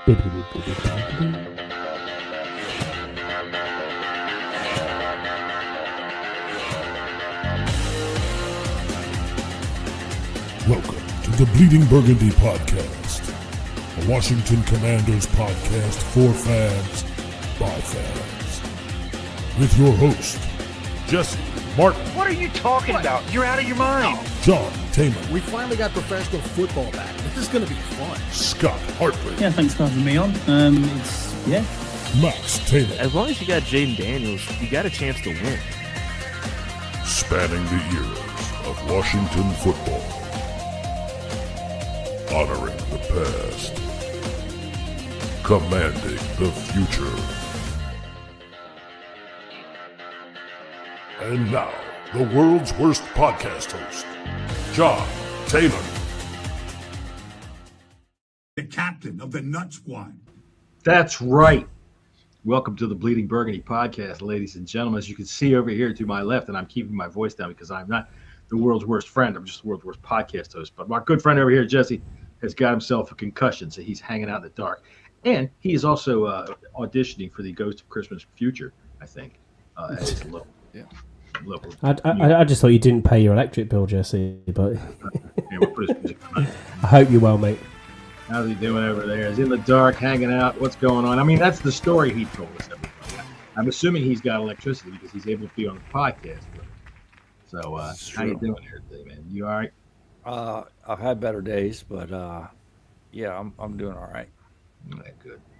Welcome to the Bleeding Burgundy Podcast, a Washington Commanders podcast for fans, by fans. With your host, Jesse Martin. What are you talking about? You're out of your mind. John Taman. We finally got professional football back. This is going to be fun. Scott Hartley. Yeah, thanks for having me on. Max Taylor. As long as you got Jaden Daniels, you got a chance to win. Spanning the eras of Washington football. Honoring the past. Commanding the future. And now, the world's worst podcast host, John Taylor. The captain of the Nut Squad. That's right. Welcome to the Bleeding Burgundy Podcast, ladies and gentlemen. As you can see over here to my left, and I'm keeping my voice down because I'm not the world's worst friend. I'm just the world's worst podcast host. But my good friend over here, Jesse, has got himself a concussion, so he's hanging out in the dark. And he is also auditioning for the Ghost of Christmas Future, I think. As local. Yeah. Local. I just thought you didn't pay your electric bill, Jesse, but yeah, we'll put his music on. I hope you're well, mate. How's he doing over there? He's in the dark, hanging out. What's going on? I mean, that's the story he told us. Everybody. I'm assuming he's got electricity because he's able to be on the podcast. So, how you doing here today, man? You all right? I've had better days, but yeah, I'm doing all right. Yeah,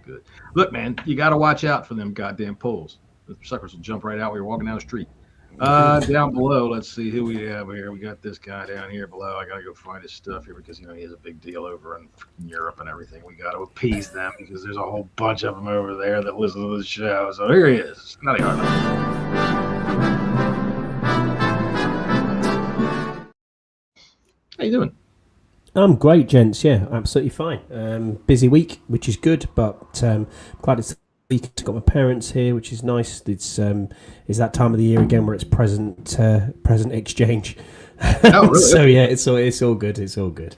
good. Look, man, you got to watch out for them goddamn poles. The suckers will jump right out while you're walking down the street. Down below, let's see who we have here. We got this guy down here below. I gotta go find his stuff here because he has a big deal over in Europe and everything. We gotta appease them because there's a whole bunch of them over there that listen to the show. So here he is. Not hard. How you doing? I'm great, gents. Yeah, absolutely fine. Busy week, which is good, but glad it's got my parents here, which is nice. It's that time of the year again where it's present exchange. Oh, really? So yeah, it's all good. It's all good.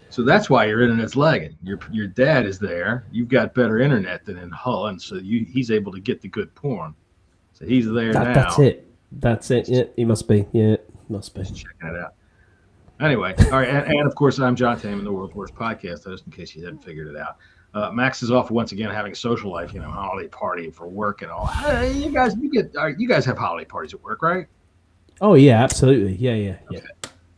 So that's why your internet's lagging. Your dad is there. You've got better internet than in Hull, and so he's able to get the good porn. So he's there now. That's it. Yeah, he must be. Yeah, must be. Just checking it out. Anyway, all right, and of course I'm John Taman, the world's worst podcast host, in case you hadn't figured it out. Max is off once again having a social life, holiday party for work and all. Hey, you guys have holiday parties at work, right? Oh yeah, absolutely. Yeah.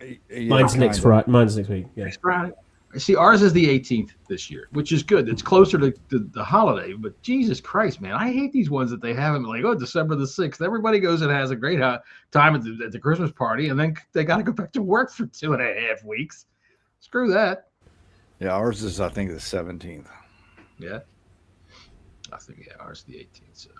Okay. Mine's next Friday. Mine's next week. Yeah. Next Friday. See, ours is the 18th this year, which is good. It's closer to the holiday, but Jesus Christ, man, I hate these ones that they have them like, December the 6th. Everybody goes and has a great time at the Christmas party, and then they got to go back to work for 2.5 weeks. Screw that. Yeah, ours is, I think, the 17th. Yeah, I think ours is the 18th. So,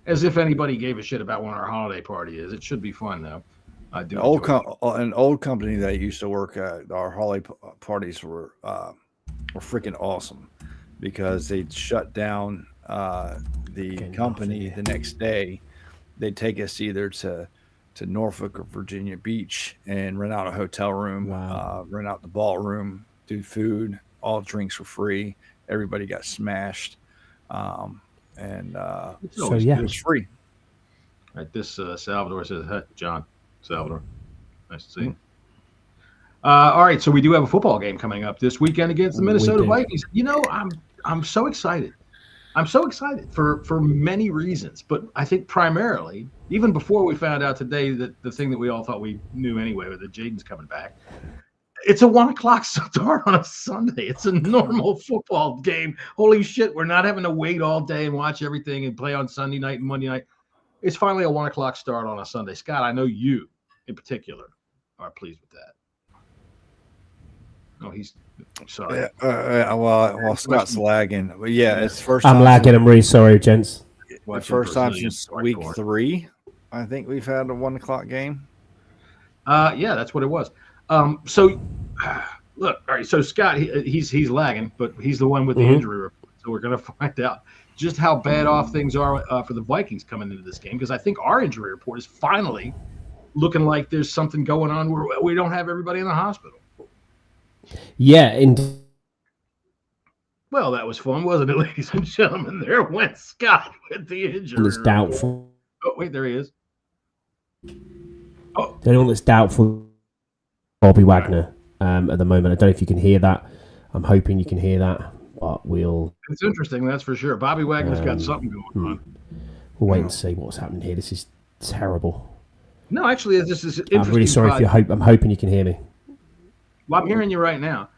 as if anybody gave a shit about when our holiday party is. It should be fun though. I do. An old company that I used to work at, our holiday parties were freaking awesome because they'd shut down the company the next day. They'd take us either to Norfolk or Virginia Beach and rent out a hotel room, rent out the ballroom, do food. All drinks were free. Everybody got smashed, it was free. Right, this Salvador says, "Hey, John, Salvador, nice to see you." All right, so we do have a football game coming up this weekend against the Minnesota Vikings. I'm so excited. I'm so excited for many reasons, but I think primarily, even before we found out today that the thing that we all thought we knew anyway, that Jaden's coming back. It's a 1:00 start on a Sunday. It's a normal football game. Holy shit, we're not having to wait all day and watch everything and play on Sunday night and Monday night. It's finally a 1:00 start on a Sunday. Scott, I know you in particular are pleased with that. Oh, he's sorry. Well, Scott's lagging. But yeah, it's first I'm lagging. I'm really sorry, gents. The first time since week 3, I think we've had a 1:00 game. Yeah, that's what it was. So look, all right. So Scott, he's lagging, but he's the one with the injury report. So we're going to find out just how bad off things are for the Vikings coming into this game, because I think our injury report is finally looking like there's something going on where we don't have everybody in the hospital. Yeah, Well, that was fun, wasn't it, ladies and gentlemen? There went Scott with the injury. It's doubtful. Oh, wait, there he is. Oh, Anyone that's doubtful, Bobby Wagner at the moment. I don't know if you can hear that. I'm hoping you can hear that, but we'll. It's interesting, that's for sure. Bobby Wagner's got something going on. We'll wait and see what's happening here. This is terrible. No, actually, this is interesting. I'm really sorry if I'm hoping you can hear me. Well, I'm hearing you right now.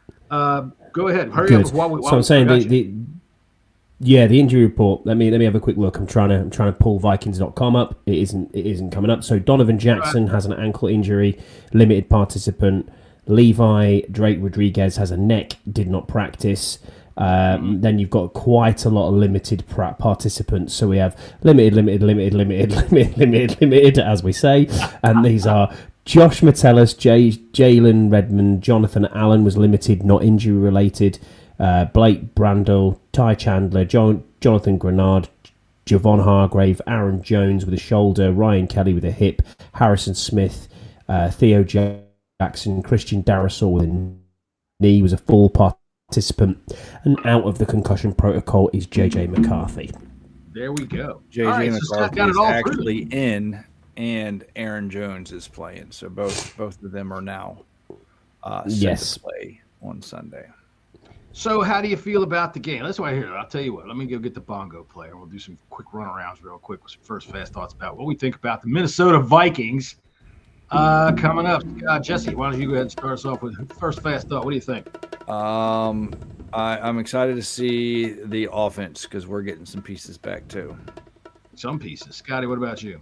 Go ahead. Hurry Good. up. While So I'm saying the injury report. Let me have a quick look. I'm trying to pull Vikings.com up. It isn't coming up. So Donovan Jackson has an ankle injury, limited participant. Levi Drake Rodriguez has a neck, did not practice. Then you've got quite a lot of limited participants. So we have limited, as we say. And these are Josh Metellus, Jalen Redmond, Jonathan Allen was limited, not injury related. Blake Brandel, Ty Chandler, Jonathan Grenard, Javon Hargrave, Aaron Jones with a shoulder, Ryan Kelly with a hip, Harrison Smith, Theo Jackson, Christian Darrisaw with a knee, was a full participant, and out of the concussion protocol is JJ McCarthy. There we go. JJ McCarthy is actually in, and Aaron Jones is playing. So both of them are now set to play on Sunday. So how do you feel about the game? That's why I hear it. I'll tell you what. Let me go get the bongo player. We'll do some quick runarounds real quick with some first fast thoughts about what we think about the Minnesota Vikings coming up. Jesse, why don't you go ahead and start us off with first fast thought? What do you think? I'm excited to see the offense because we're getting some pieces back too. Some pieces. Scotty, what about you?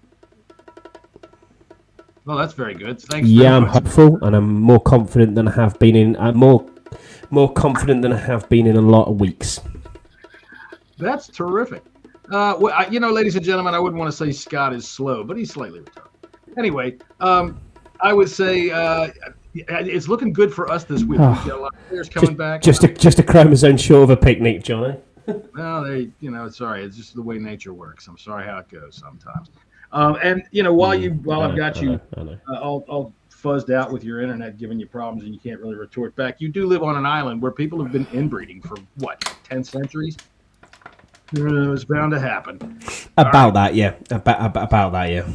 Well, that's very good. Thanks. Yeah, I'm hopeful, and I'm more confident than I have been in. More confident than I have been in a lot of weeks. That's terrific. Ladies and gentlemen, I wouldn't want to say Scott is slow, but he's slightly retarded. Anyway, I would say it's looking good for us this week. We've got a lot of players coming back. Just a chromosome short of a picnic, Johnny. Well, sorry, it's just the way nature works. I'm sorry how it goes sometimes. While I've got you all fuzzed out with your internet giving you problems and you can't really retort back, you do live on an island where people have been inbreeding for 10 centuries? It's bound to happen. About that, yeah. About that, yeah.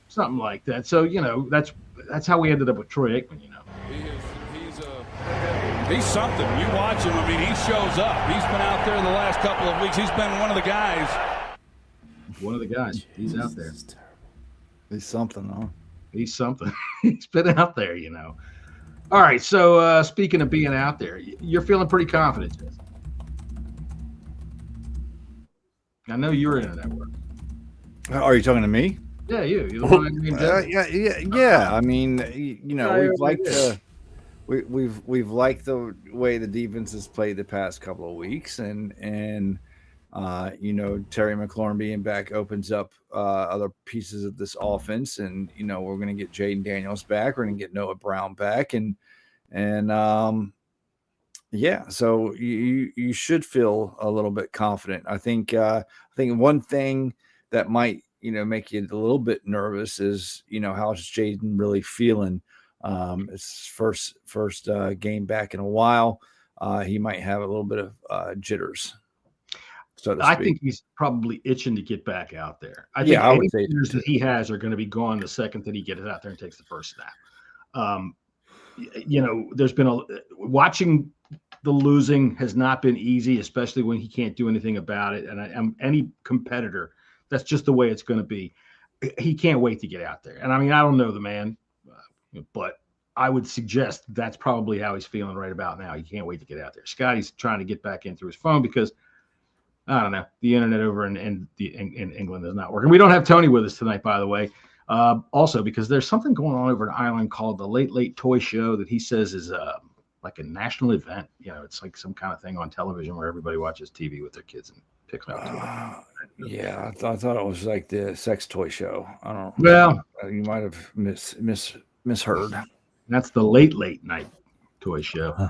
Something like that. So, that's how we ended up with Troy Aikman, He's something. You watch him. I mean, he shows up. He's been out there the last couple of weeks. He's been one of the guys. He's out there. He's something, huh? He's something. He's been out there, All right, so speaking of being out there, you're feeling pretty confident, Jesse. I know you're internet work. Are you talking to me? Yeah, you. You're the one yeah. I mean, we've liked the way the defense has played the past couple of weeks, and Terry McLaurin being back opens up other pieces of this offense, and we're going to get Jaden Daniels back, we're going to get Noah Brown back, and so you should feel a little bit confident. I think one thing that might make you a little bit nervous is how's Jaden really feeling. It's first game back in a while. He might have a little bit of jitters. So I think he's probably itching to get back out there. I think any jitters that he has are going to be gone the second that he gets out there and takes the first snap. There's been watching the losing has not been easy, especially when he can't do anything about it. And any competitor, that's just the way it's going to be. He can't wait to get out there. And I mean, I don't know the man, but I would suggest that's probably how he's feeling right about now. He can't wait to get out there. Scotty's trying to get back in through his phone because, I don't know, the internet over in England is not working. We don't have Tony with us tonight, by the way. Also, because there's something going on over in Ireland called the Late Late Toy Show that he says is like a national event. It's like some kind of thing on television where everybody watches TV with their kids and picks out toys. Yeah, I thought it was like the sex toy show. I don't know. Well, you might have misheard. That's the late night toy show.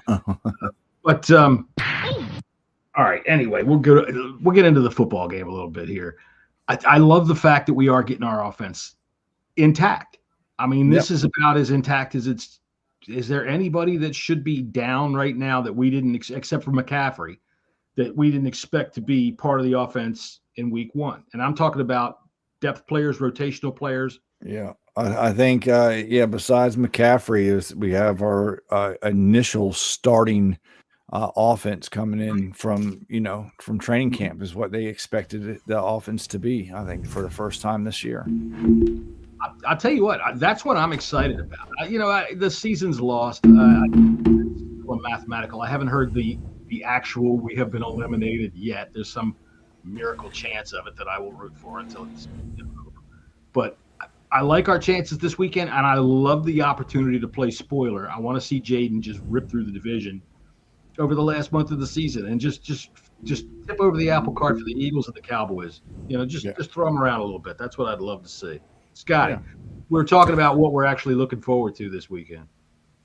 But all right. Anyway, we'll get into the football game a little bit here. I love the fact that we are getting our offense intact. I mean, this is about as intact as it's. Is there anybody that should be down right now that we didn't, except for McCaffrey, that we didn't expect to be part of the offense in week one. And I'm talking about depth players, rotational players. Yeah. I think, besides McCaffrey, we have our initial starting offense coming in from training camp is what they expected the offense to be, I think, for the first time this year. I'll tell you what, that's what I'm excited about. The season's lost. Mathematical. I haven't heard the actual we have been eliminated yet. There's some miracle chance of it that I will root for until it's over. But I like our chances this weekend, and I love the opportunity to play spoiler. I want to see Jaden just rip through the division over the last month of the season and just tip over the apple cart for the Eagles and the Cowboys. Just throw them around a little bit. That's what I'd love to see. Scotty, we're talking about what we're actually looking forward to this weekend.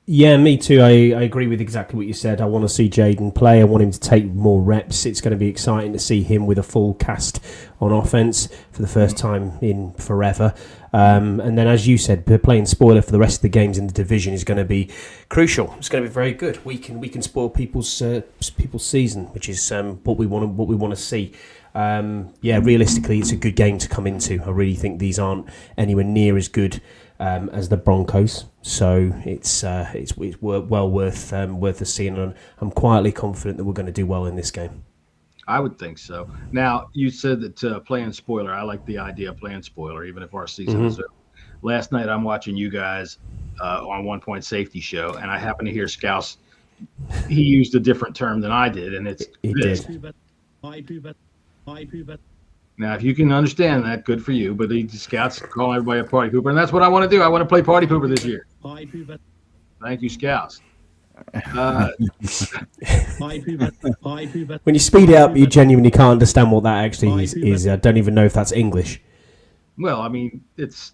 Yeah, me too. I agree with exactly what you said. I want to see Jaden play. I want him to take more reps. It's going to be exciting to see him with a full cast on offense for the first time in forever. And then, as you said, playing spoiler for the rest of the games in the division is going to be crucial. It's going to be very good. We can spoil people's season, which is what we want to see. Realistically, it's a good game to come into. I really think these aren't anywhere near as good as the Broncos, so it's well worth the seeing, and I'm quietly confident that we're going to do well in this game. I would think so. Now, you said that playing spoiler. I like the idea of playing spoiler, even if our season is over. Last night, I'm watching you guys on 1 Point Safety Show, and I happen to hear Scouse. He used a different term than I did, and he did. Now, if you can understand that, good for you. But the Scouts call everybody a party pooper, and that's what I want to do. I want to play party pooper this year. Thank you, Scouts. When you speed it up, you genuinely can't understand what that actually is. I don't even know if that's English. Well, I mean, it's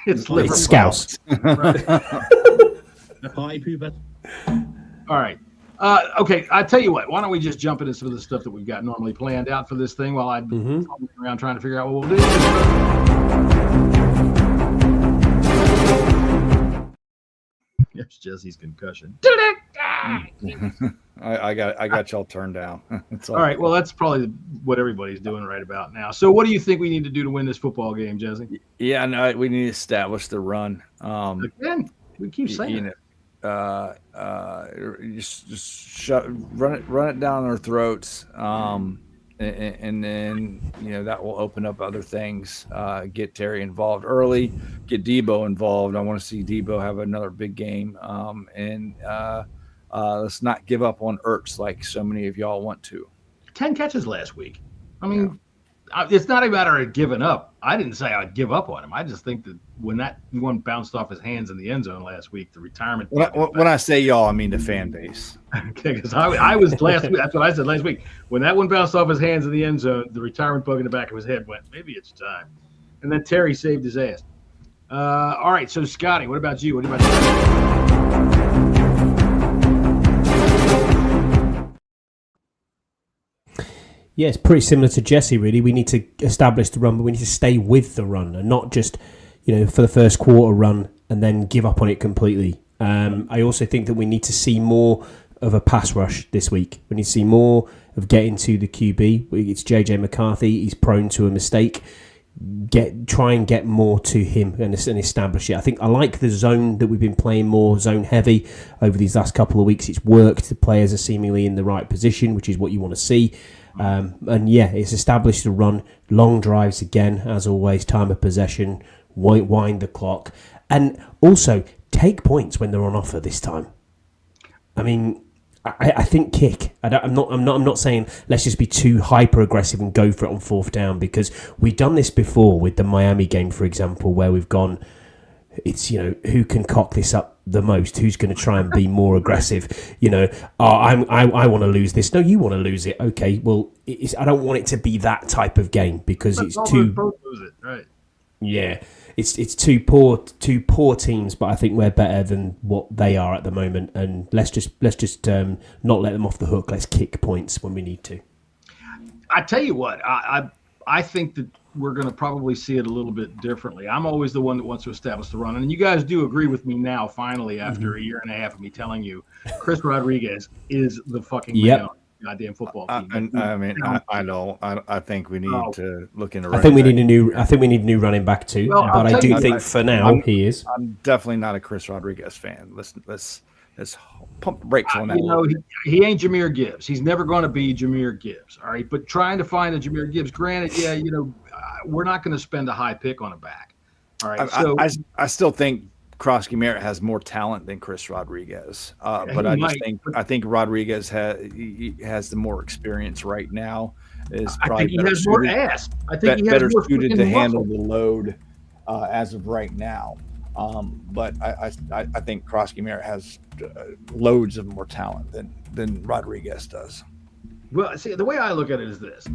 Scouse. All right. Okay, I tell you what. Why don't we just jump into some of the stuff that we've got normally planned out for this thing while I'm fumbling around trying to figure out what we'll do. There's Jesse's concussion. I got y'all turned down. All right. Well, that's probably what everybody's doing right about now. So, what do you think we need to do to win this football game, Jesse? Yeah, no, we need to establish the run. Again, we keep saying it. Just run it down their throats, and then that will open up other things. Get Terry involved early, get Debo involved. I want to see Debo have another big game, and let's not give up on Ertz like so many of y'all want to. 10 catches last week. I mean, it's not a matter of giving up. I didn't say I'd give up on him. I just think that when that one bounced off his hands in the end zone last week, the retirement. When I say y'all, I mean the fan base. Okay, because I was last week. That's what I said last week. When that one bounced off his hands in the end zone, the retirement bug in the back of his head went, maybe it's time. And then Terry saved his ass. All right, so Scotty, what about you? What about you? Yeah, it's pretty similar to Jesse, really. We need to establish the run, but we need to stay with the run and not just, for the first quarter run and then give up on it completely. I also think that we need to see more of a pass rush this week. We need to see more of getting to the QB. It's JJ McCarthy. He's prone to a mistake. Try and get more to him and establish it. I think I like the zone that we've been playing more zone heavy over these last couple of weeks. It's worked. The players are seemingly in the right position, which is what you want to see. It's established the run, long drives again, as always, time of possession, wind the clock, and also take points when they're on offer this time. I mean, I think kick. I'm not saying let's just be too hyper aggressive and go for it on fourth down, because we've done this before with the Miami game, for example, where we've gone. It's who can cock this up the most, who's going to try and be more aggressive. I want to lose this. No, you want to lose it. Okay, well, I don't want it to be that type of game because it's too. Lose it, right? Yeah, it's too poor teams, but I think we're better than what they are at the moment. And let's just not let them off the hook. Let's kick points when we need to. I tell you what, I think that we're going to probably see it a little bit differently. I'm always the one that wants to establish the run. And you guys do agree with me now, finally, after a year and a half of me telling you, Chris Rodriguez is the fucking man. goddamn football team. I think we need to look into. I think we need a new running back too. Well, but I do think for now he is. I'm definitely not a Chris Rodriguez fan. Let's pump the brakes on that. You know, he ain't Jahmyr Gibbs. He's never going to be Jahmyr Gibbs. All right, but trying to find a Jahmyr Gibbs. Granted, yeah, you know, we're not going to spend a high pick on a back. All right, so I still think Krosky Merritt has more talent than Chris Rodriguez, but I think Rodriguez has the more experience right now. I think he has more ass. I think he has better more suited to handle muscle. the load as of right now. But I think Krosky Merritt has loads of more talent than Rodriguez does. Well, see, the way I look at it is this.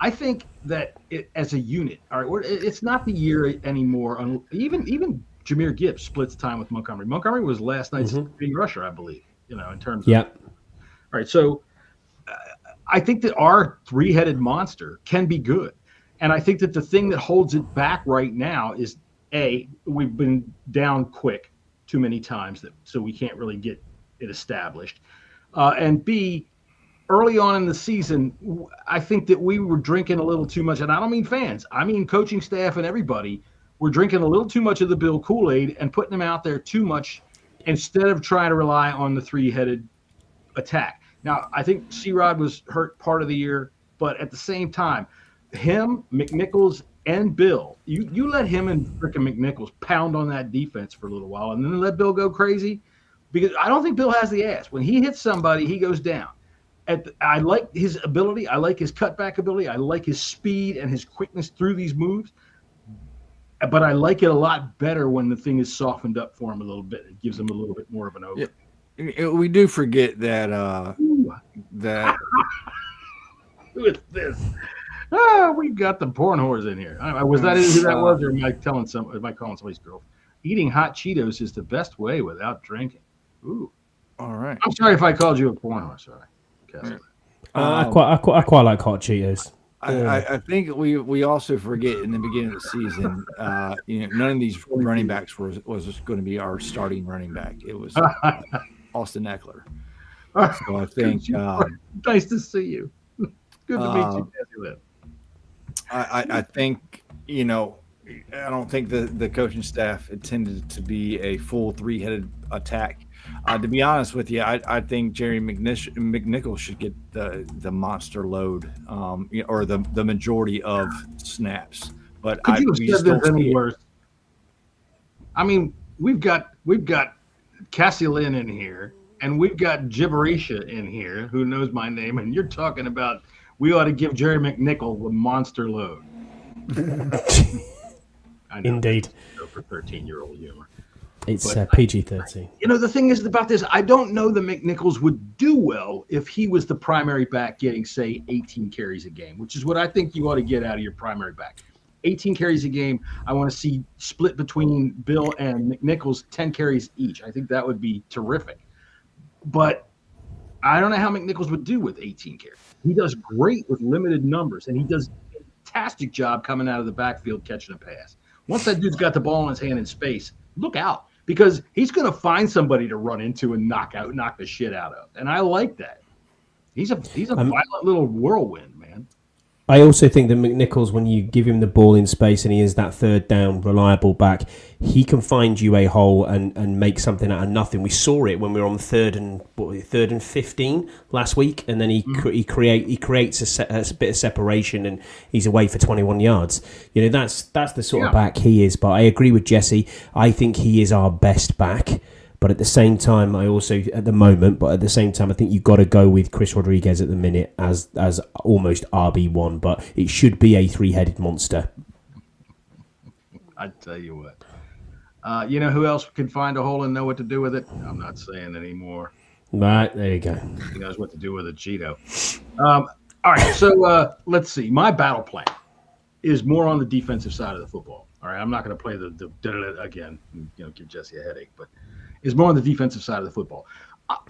I think that as a unit, all right, it's not the year anymore. Even Jahmyr Gibbs splits time with Montgomery. Montgomery was last night's leading rusher, I believe, you know, in terms of. Yeah. All right, so I think that our three-headed monster can be good. And I think that the thing that holds it back right now is, A, we've been down quick too many times, so we can't really get it established. And B, early on in the season, I think that we were drinking a little too much. And I don't mean fans. I mean coaching staff and everybody. We're drinking a little too much of the Bill Kool-Aid and putting him out there too much instead of trying to rely on the three-headed attack. Now, I think C-Rod was hurt part of the year, but at the same time, him, McNichols, and Bill, you let him and frickin' McNichols pound on that defense for a little while and then let Bill go crazy, because I don't think Bill has the ass. When he hits somebody, he goes down. I like his ability. I like his cutback ability. I like his speed and his quickness through these moves. But I like it a lot better when the thing is softened up for him a little bit. It gives him a little bit more of an over. Yeah. We do forget that that who is this? We've got the porn whores in here. Was that who that was, or am I calling somebody's girl? Eating hot Cheetos is the best way without drinking. Ooh. All right. I'm sorry if I called you a porn whore. Sorry. I quite like hot Cheetos. I think we also forget in the beginning of the season, none of these running backs was going to be our starting running back. It was Austin Eckler. So I think nice to see you. Good to meet you. I think I don't think the coaching staff intended to be a full three-headed attack. To be honest with you, I think Jerry McNichols should get the monster load, or the majority of snaps. But could you have said this any worse? I mean, we've got Cassie Lynn in here, and we've got Gibberisha in here, who knows my name, and you're talking about we ought to give Jerry McNichols the monster load. I know, indeed. For 13-year-old humor. It's PG-13. You know, the thing is about this, I don't know that McNichols would do well if he was the primary back getting, say, 18 carries a game, which is what I think you ought to get out of your primary back. 18 carries a game, I want to see split between Bill and McNichols, 10 carries each. I think that would be terrific. But I don't know how McNichols would do with 18 carries. He does great with limited numbers, and he does a fantastic job coming out of the backfield catching a pass. Once that dude's got the ball in his hand in space, look out, because he's going to find somebody to run into and knock the shit out of. And I like that. He's a violent little whirlwind, man. I also think that McNichols, when you give him the ball in space and he is that third down reliable back, he can find you a hole and make something out of nothing. We saw it when we were on third and 15 last week, and then he creates a bit of separation and he's away for 21 yards. You know, that's the sort of back he is. But I agree with Jesse. I think he is our best back. But at the same time, I think you've got to go with Chris Rodriguez at the minute as almost RB1, but it should be a three-headed monster. I tell you what. You know who else can find a hole and know what to do with it? I'm not saying anymore. Right, there you go. He knows what to do with a Cheeto. All right, so let's see. My battle plan is more on the defensive side of the football. All right, I'm not going to play the again, give Jesse a headache, but is more on the defensive side of the football.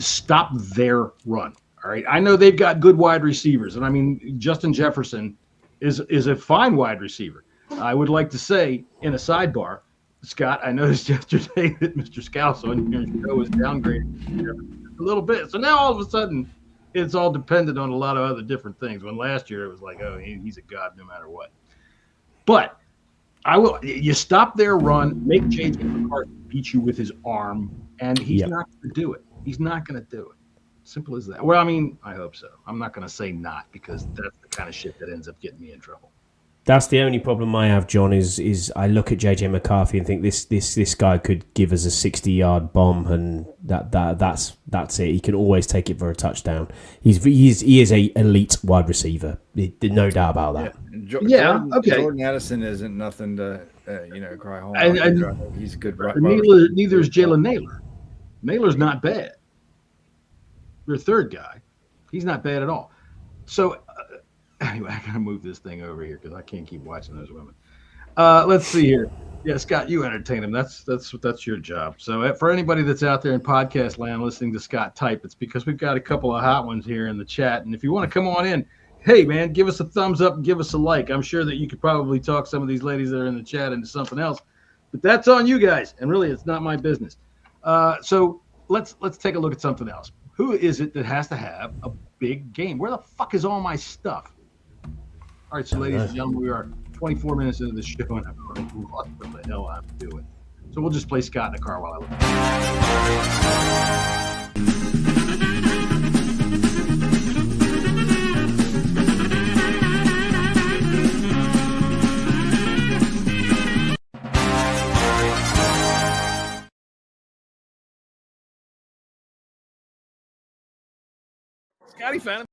Stop their run. All right. I know they've got good wide receivers. And I mean, Justin Jefferson is a fine wide receiver. I would like to say, in a sidebar, Scott, I noticed yesterday that Mr. Scouse on your show was downgraded a little bit. So now all of a sudden, it's all dependent on a lot of other different things. When last year it was like, oh, he's a god no matter what. But you stop their run, make J.J. McCarthy beat you with his arm, and he's not going to do it. He's not going to do it. Simple as that. Well, I mean, I hope so. I'm not going to say not, because that's the kind of shit that ends up getting me in trouble. That's the only problem I have, John, is I look at JJ McCarthy and think this guy could give us a 60-yard bomb, and that's it. He can always take it for a touchdown. He is a elite wide receiver. No doubt about that. Jordan Addison isn't nothing to cry home. And he's a good. Neither is Jalen Naylor. Naylor's not bad. Your third guy, he's not bad at all. So. Anyway, I gotta move this thing over here because I can't keep watching those women. Let's see here. Yeah, Scott, you entertain them. That's your job. So for anybody that's out there in podcast land listening to Scott type, it's because we've got a couple of hot ones here in the chat. And if you want to come on in, hey man, give us a thumbs up and give us a like. I'm sure that you could probably talk some of these ladies that are in the chat into something else, but that's on you guys. And really, it's not my business. So let's take a look at something else. Who is it that has to have a big game? Where the fuck is all my stuff? All right, so ladies and gentlemen, we are 24 minutes into the show, and I've already lost what the hell I'm doing. So we'll just play Scott in the car while I look. Scotty found him.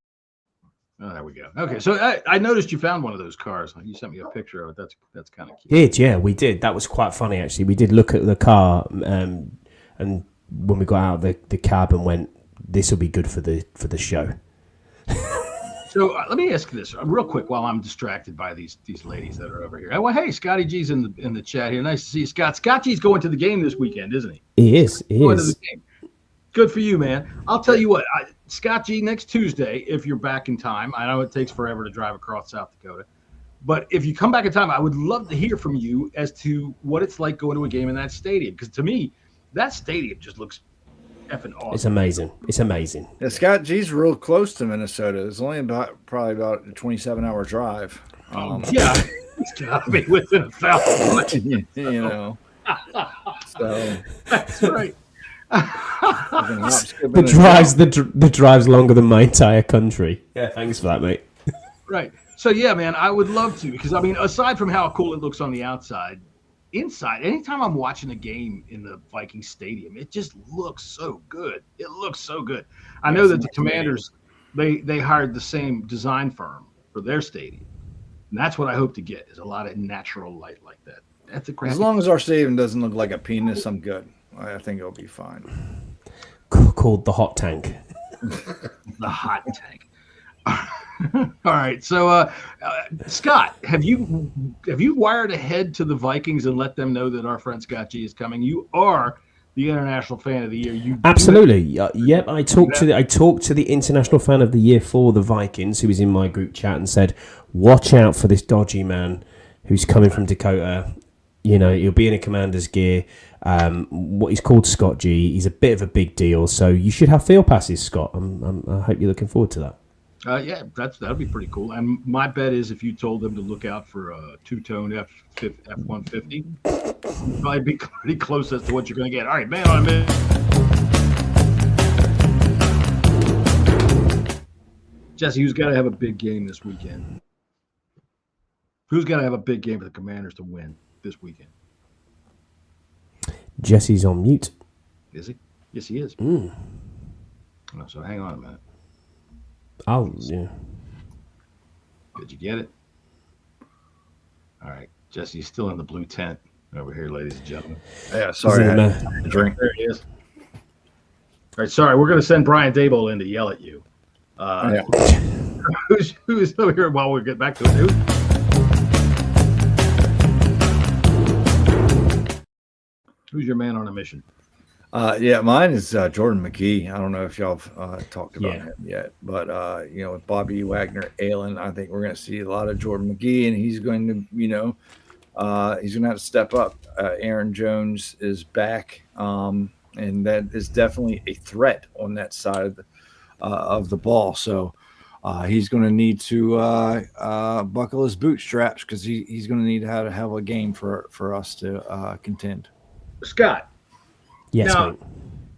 Oh, there we go. Okay, so I noticed you found one of those cars. You sent me a picture of it. That's kind of cute. We did. That was quite funny, actually. We did look at the car, and when we got out of the cab and went, this will be good for the show. So let me ask you this real quick while I'm distracted by these ladies that are over here. Well, hey, Scotty G's in the chat here. Nice to see you, Scott. Scott G's going to the game this weekend, isn't he? He is. Going to the game. Good for you, man. I'll tell you what, Scott G, next Tuesday, if you're back in time, I know it takes forever to drive across South Dakota, but if you come back in time, I would love to hear from you as to what it's like going to a game in that stadium. Because to me, that stadium just looks effing awesome. It's amazing. Yeah, Scott G's real close to Minnesota. It's only probably about a 27-hour drive. Yeah, it's got to be within 1,000. You know. So that's right. the drive's longer than my entire country. Yeah, thanks for that, mate. Right. So yeah, man, I would love to, because I mean, aside from how cool it looks on the outside, inside, anytime I'm watching a game in the Viking stadium, it just looks so good. It looks so good. I know that the Commanders, they hired the same design firm for their stadium, and that's what I hope to get, is a lot of natural light like that. That's a crazy. As long as our stadium doesn't look like a penis, I'm good. I think it'll be fine. Called the hot tank. The hot tank. All right. So, Scott, have you wired ahead to the Vikings and let them know that our friend Scott G is coming? You are the International Fan of the Year. Absolutely. Yep. I talked to the International Fan of the Year for the Vikings, who was in my group chat, and said, "Watch out for this dodgy man who's coming from Dakota. You know, he'll be in a Commander's gear. What he's called Scott G. He's a bit of a big deal, so you should have field passes, Scott. I hope you're looking forward to that." Yeah, that'd be pretty cool. And my bet is if you told them to look out for a two-tone F-150, you'd probably be pretty close as to what you're going to get. All right, man on a minute. Jesse, who's got to have a big game this weekend? Who's got to have a big game for the Commanders to win this weekend? Jesse's on mute. Is he? Yes, he is. Oh, so hang on a minute. Oh, yeah. Did you get it? All right. Jesse's still in the blue tent over here, ladies and gentlemen. Yeah, sorry. I had a drink. There he is. All right, sorry. We're going to send Brian Daboll in to yell at you. Who's over here while we get back to it? Who's your man on a mission? Mine is Jordan McGee. I don't know if y'all have talked about him yet, but with Bobby Wagner ailing, I think we're going to see a lot of Jordan McGee, and he's going to, he's going to have to step up. Aaron Jones is back, and that is definitely a threat on that side of the ball. So he's going to need to buckle his bootstraps because he's going to need to have a game for us to contend. Scott. Yes, now, mate.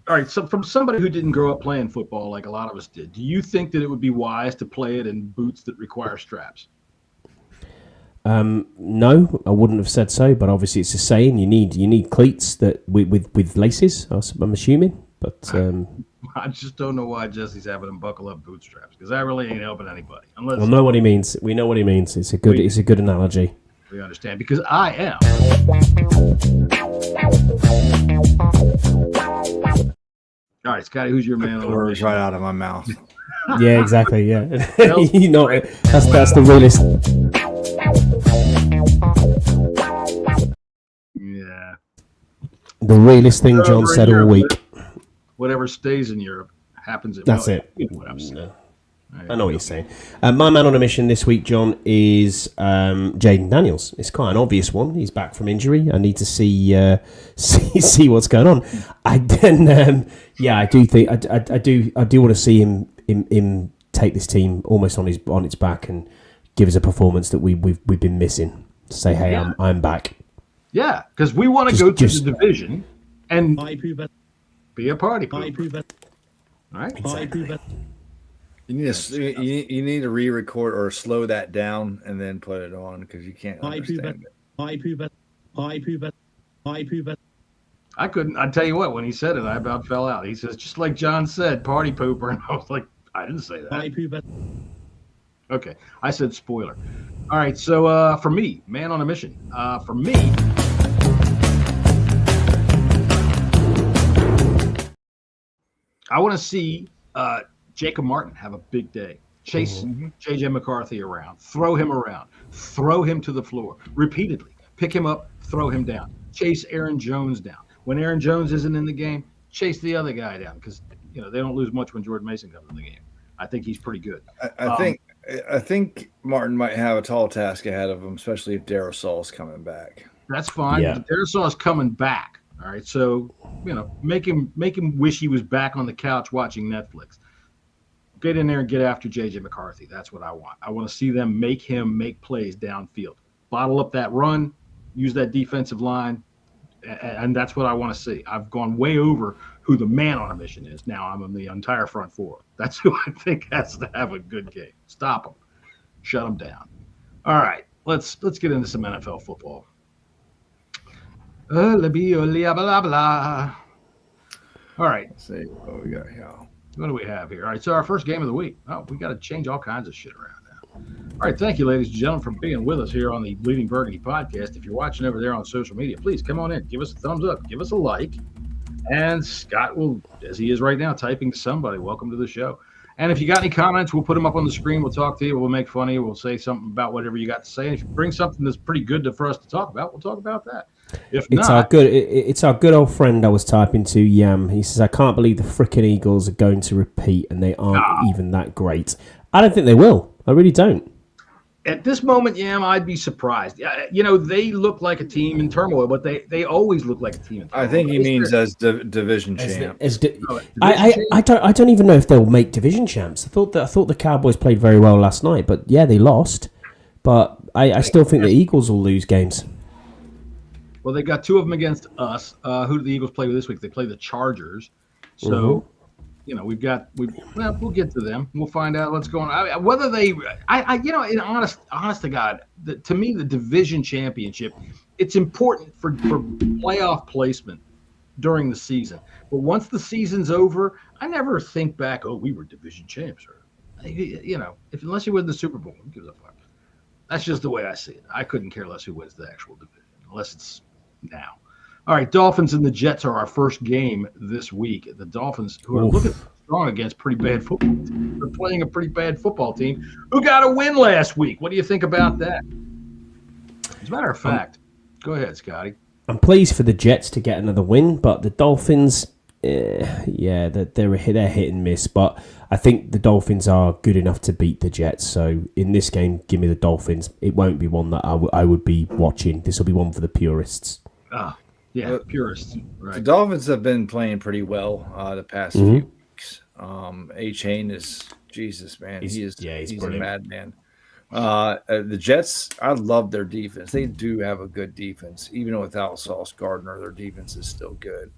All right, so from somebody who didn't grow up playing football like a lot of us did, do you think that it would be wise to play it in boots that require straps? No, I wouldn't have said so, but obviously it's a saying. You need cleats that with laces, I'm assuming. But I just don't know why Jesse's having them buckle up bootstraps because that really ain't helping anybody. Unless we know what he means. We know what he means. It's a good analogy. We understand because I am. All right, Scotty, who's your man? The words right out of my mouth. Yeah, exactly. Yeah, you know that's the realest. Yeah, the realest thing John said all week. Whatever stays in Europe happens. That's it. You know what I'm saying. I know what you're saying. My man on a mission this week, John, is Jaden Daniels. It's quite an obvious one. He's back from injury. I need to see what's going on. I do think I do want to see him take this team almost on its back and give us a performance that we've been missing. Say, hey, yeah. I'm back. Yeah, because we want to go to the division and be a party pooper. All right, exactly. You need to re-record or slow that down and then put it on because you can't understand it. I couldn't. I tell you what, when he said it, I about fell out. He says, just like John said, party pooper, and I was like, I didn't say that. Okay, I said spoiler. All right, so for me, man on a mission. For me, I want to see Jacob Martin have a big day. Chase J.J. McCarthy around. Throw him around. Throw him to the floor repeatedly. Pick him up, throw him down. Chase Aaron Jones down. When Aaron Jones isn't in the game, chase the other guy down because they don't lose much when Jordan Mason comes in the game. I think he's pretty good. I think Martin might have a tall task ahead of him, especially if Darisaul's coming back. That's fine. Yeah. Darisaul's coming back. All right, so make him wish he was back on the couch watching Netflix. Get in there and get after J.J. McCarthy. That's what I want. I want to see them make him make plays downfield. Bottle up that run, use that defensive line, and that's what I want to see. I've gone way over who the man on a mission is. Now I'm on the entire front four. That's who I think has to have a good game. Stop them. Shut them down. All right, let's get into some NFL football. All right. Let's see what we got here. What do we have here? All right, so our first game of the week. Oh, we got to change all kinds of shit around now. All right, thank you, ladies and gentlemen, for being with us here on the Bleeding Burgundy podcast. If you're watching over there on social media, please come on in. Give us a thumbs up. Give us a like. And Scott will, as he is right now, typing to somebody. Welcome to the show. And if you got any comments, we'll put them up on the screen. We'll talk to you. We'll make fun of you. We'll say something about whatever you got to say. And if you bring something that's pretty good for us to talk about, we'll talk about that. If not, it's our good old friend I was typing to, Yam. He says, I can't believe the frickin' Eagles are going to repeat and they aren't even that great. I don't think they will. I really don't. At this moment, Yam, I'd be surprised. They look like a team in turmoil, but they always look like a team in turmoil. I think he means as division champ. I don't even know if they'll make division champs. I thought the Cowboys played very well last night, but yeah, they lost. But I still think the Eagles will lose games. Well, they got two of them against us. Who do the Eagles play with this week? They play the Chargers. So, we'll get to them. We'll find out what's going on. Whether they, in honest to God, to me, the division championship, it's important for playoff placement during the season. But once the season's over, I never think back, we were division champs. Or, unless you win the Super Bowl, who gives a fuck? That's just the way I see it. I couldn't care less who wins the actual division, unless it's now. All right, Dolphins and the Jets are our first game this week. The Dolphins, who are looking strong against pretty bad football team. They're playing a pretty bad football team who got a win last week. What do you think about that? As a matter of fact, go ahead, Scotty. I'm pleased for the Jets to get another win, but the Dolphins, they're hit and miss. But I think the Dolphins are good enough to beat the Jets. So in this game, give me the Dolphins. It won't be one that I would be watching. This will be one for the purists. Yeah, purists. Right. The Dolphins have been playing pretty well the past few weeks. A-Chain is Jesus, man. He's a brilliant. madman. The Jets, I love their defense. They do have a good defense. Even without Sauce Gardner, their defense is still good.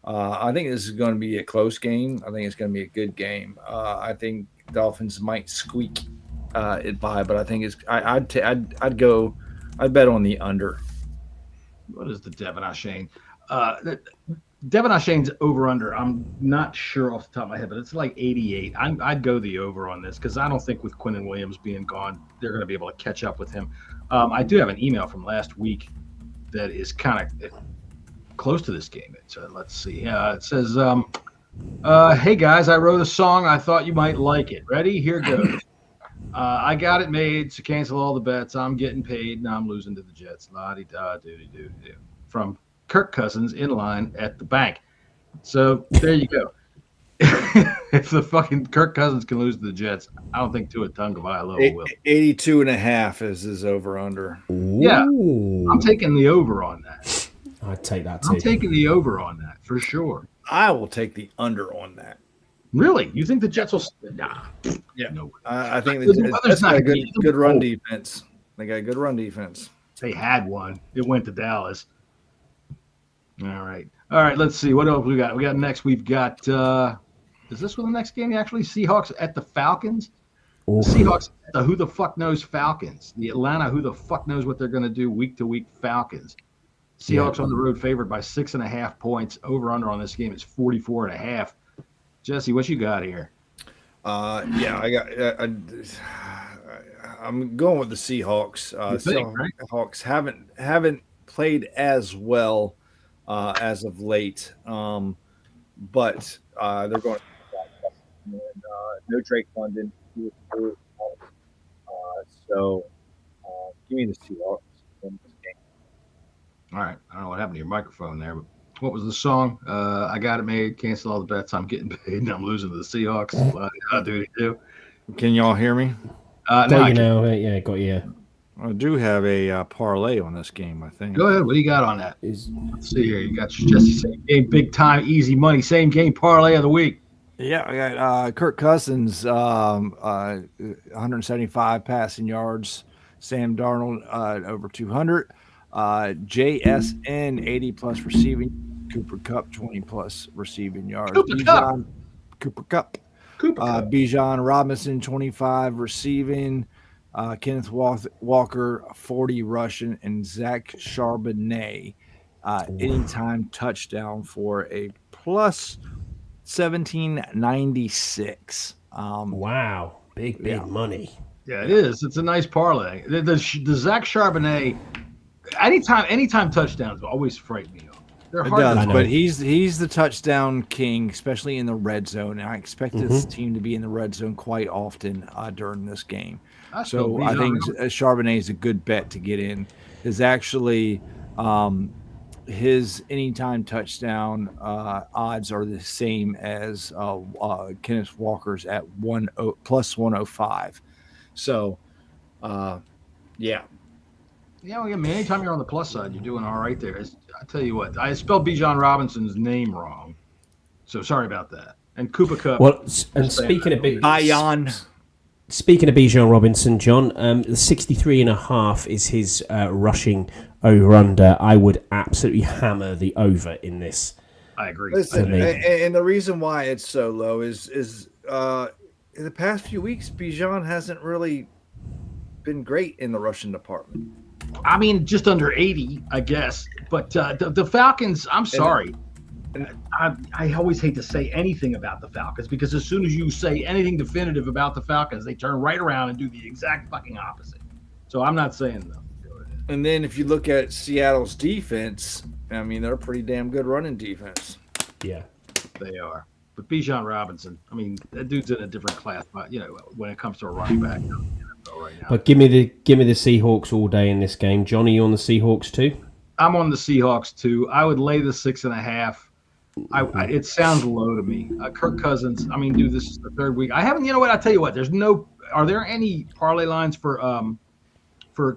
I think this is going to be a close game. I think it's going to be a good game. I think Dolphins might squeak it by, but I think I'd bet on the under. What is the Devin O'Shane? Devin O'Shane's over-under, I'm not sure off the top of my head, but it's like 88. I'd go the over on this because I don't think with Quinnen Williams being gone, they're going to be able to catch up with him. I do have an email from last week that is kind of close to this game. Let's see. It says, hey, guys, I wrote a song. I thought you might like it. Ready? Here goes. I got it made, so cancel all the bets. I'm getting paid. Now I'm losing to the Jets. La-di-da, do-di-do-do. From Kirk Cousins in line at the bank. So there you go. If the fucking Kirk Cousins can lose to the Jets, I don't think Tua Tagovailoa will. 82.5 is his over-under. Yeah, I'm taking the over on that. I'd take that too. I'm taking the over on that for sure. I will take the under on that. Really? You think the Jets will? Nah. Yeah. No. I think the Jets got a good run defense. They got a good run defense. They had one. It went to Dallas. All right. Let's see what else we got. We've got. Is this one the next game? Actually, Seahawks at the Falcons. Ooh. Seahawks at the who the fuck knows Falcons. The Atlanta who the fuck knows what they're going to do week to week Falcons. Seahawks on the road favored by 6.5 points. Over under on this game is 44.5. Jesse, what you got here? I'm going with the Seahawks. Seahawks haven't played as well as of late, but they're going. No Drake London, so give me the Seahawks in this game. All right, I don't know what happened to your microphone there, but what was the song? I got it made. Cancel all the bets. I'm getting paid, and I'm losing to the Seahawks. Do. Can y'all hear me? Got you now. Yeah, got you. I do have a parlay on this game, I think. Go ahead. What do you got on that? Let's see here. You got your Jesse same game, big time, easy money, same game parlay of the week. Yeah, I got Kirk Cousins, 175 passing yards. Sam Darnold over 200. JSN 80 plus receiving. Cooper Kupp 20 plus receiving yards. Cooper Kupp. Bijan Robinson 25 receiving. Kenneth Walker 40 rushing, and Zach Charbonnet anytime touchdown for a plus 1796. Wow, big money. Yeah, it is. It's a nice parlay. The Zach Charbonnet, anytime touchdowns always frighten me off. They're hard but he's the touchdown king, especially in the red zone. And I expect this team to be in the red zone quite often during this game. So I think Charbonnet is a good bet to get in. Is actually his anytime touchdown odds are the same as Kenneth Walker's at plus 105. So, yeah. Yeah, well, I mean, anytime you're on the plus side, you're doing all right there. I tell you what, I spelled Bijan Robinson's name wrong, so sorry about that. And Cooper Kupp. Well, and speaking of Bijan Robinson, John, 63.5 is his rushing over/under. I would absolutely hammer the over in this. I agree. Listen, and the reason why it's so low is in the past few weeks, Bijan hasn't really been great in the rushing department. I mean, just under 80, I guess. But the Falcons, I'm sorry. I always hate to say anything about the Falcons because as soon as you say anything definitive about the Falcons, they turn right around and do the exact fucking opposite. So I'm not saying nothing. And then if you look at Seattle's defense, I mean, they're a pretty damn good running defense. Yeah, they are. But Bijan Robinson, I mean, that dude's in a different class. But when it comes to a running back. Right now. But give me the Seahawks all day in this game. Johnny, you on the Seahawks too? I'm on the Seahawks too. I would lay the 6.5. It sounds low to me. Kirk Cousins. I mean, dude, this is the third week. I haven't. You know what? I tell you what. Are there any parlay lines for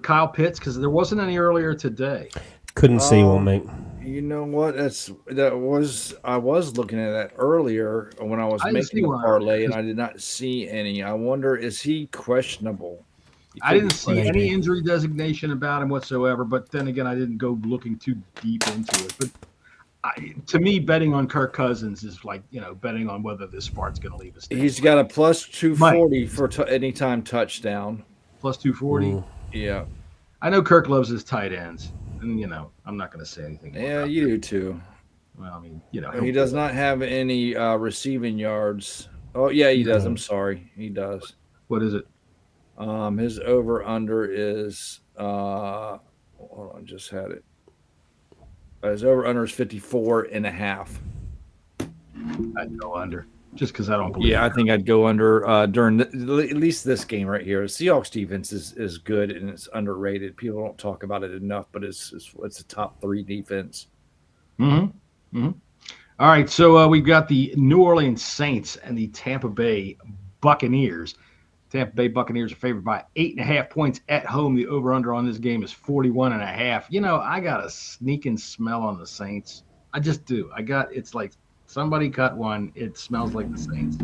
Kyle Pitts? Because there wasn't any earlier today. Couldn't see one, mate. You know what? I was looking at that earlier when I was making the parlay, and I did not see any. I wonder, is he questionable? I didn't see any injury designation about him whatsoever, but then again, I didn't go looking too deep into it. But to me, betting on Kirk Cousins is like, betting on whether this Spart's going to leave us. He's got a plus 240 for anytime touchdown. Plus 240? Yeah. I know Kirk loves his tight ends, and, I'm not going to say anything. Yeah, you do too. Well, I mean, he does not have any receiving yards. Oh, yeah, he does. I'm sorry. He does. What is it? His over-under is hold on, just had it. His over-under is 54.5. I'd go under just because I don't believe. Yeah, I think I'd go under during at least this game right here. The Seahawks defense is good and it's underrated. People don't talk about it enough, but it's a top 3 defense. Mm-hmm. Mm-hmm. All right, so we've got the New Orleans Saints and the Tampa Bay Buccaneers. Tampa Bay Buccaneers are favored by 8.5 points at home. The over-under on this game is 41.5. I got a sneaking smell on the Saints. I just do. It's like somebody cut one. It smells like the Saints.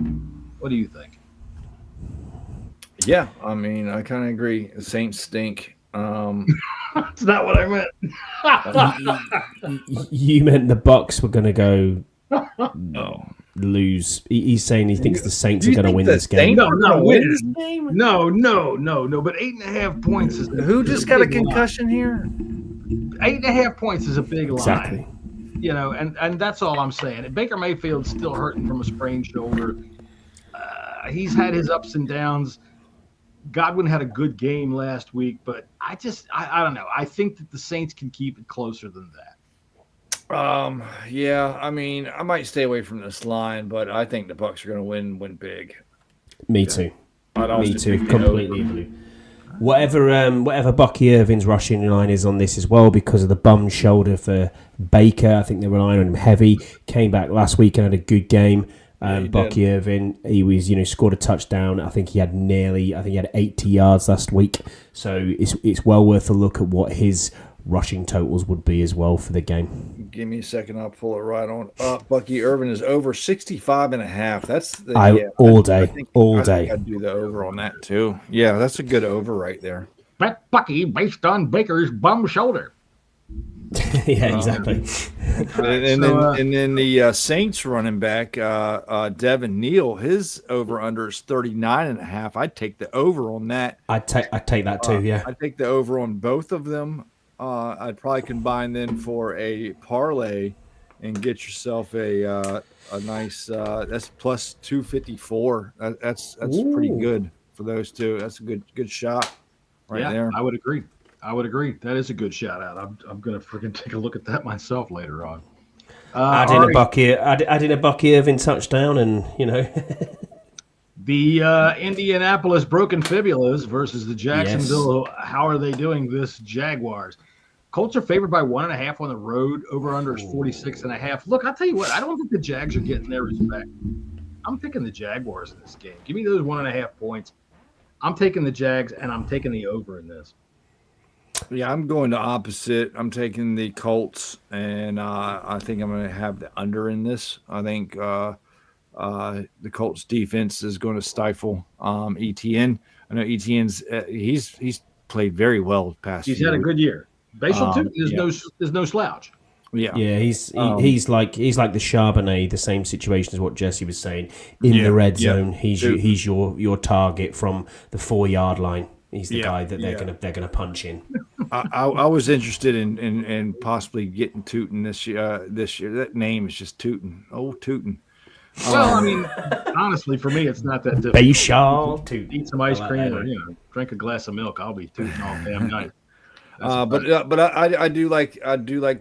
What do you think? Yeah, I mean, I kind of agree. The Saints stink. That's not what I meant. You meant the Bucs were going to go lose. He's saying he thinks the Saints are going to win this game. No, win this game. No. But 8.5 points is who just got a concussion here? 8.5 points is a big line. Exactly. And that's all I'm saying. And Baker Mayfield's still hurting from a sprained shoulder. He's had his ups and downs. Godwin had a good game last week, but I don't know. I think that the Saints can keep it closer than that. Yeah, I mean, I might stay away from this line, but I think the Bucs are going to win big. Me too. Me too. Completely blue. Whatever Bucky Irvin's rushing line is on this as well, because of the bum shoulder for Baker. I think they're relying on him heavy. Came back last week and had a good game. Bucky Irvin, he was, scored a touchdown. I think he had 80 yards last week. So it's well worth a look at what his rushing totals would be as well for the game. Give me a second, I'll pull it right on up. Bucky Irvin is over 65.5. That's all day. I think I'd do the over on that too. Yeah, that's a good over right there. Bet Bucky based on Baker's bum shoulder. Yeah, exactly. And then the Saints running back, Devin Neal, his over under is 39.5. I'd take the over on that. I'd take that too. Yeah, I'd take the over on both of them. I'd probably combine them for a parlay and get yourself a nice. That's plus 254. That's pretty good for those two. That's a good shot right there. I would agree. That is a good shout out. I'm going to freaking take a look at that myself later on. Add in a Bucky Irvin touchdown, and the Indianapolis Broken Fibulas versus the Jacksonville. Yes. How are they doing this Jaguars? Colts are favored by 1.5 on the road. Over under is 46.5. Look, I'll tell you what. I don't think the Jags are getting their respect. I'm picking the Jaguars in this game. Give me those 1.5 points. I'm taking the Jags, and I'm taking the over in this. Yeah, I'm going the opposite. I'm taking the Colts, and I think I'm going to have the under in this. I think the Colts defense is going to stifle ETN. I know ETN's he's played very the past. He's had a good year. Bashal too. There's no slouch. Yeah, he's like the Charbonnet, the same situation as what Jesse was saying in the red zone. He's your target from the 4-yard line. He's the guy that they're gonna punch in. I was interested in possibly getting Tootin this year. That name is just Tootin. Oh, Tootin. Well, I mean, honestly, for me, it's not that difficult. Bashal Tootin. Eat some ice cream or drink a glass of milk. I'll be tooting all damn night. But I do like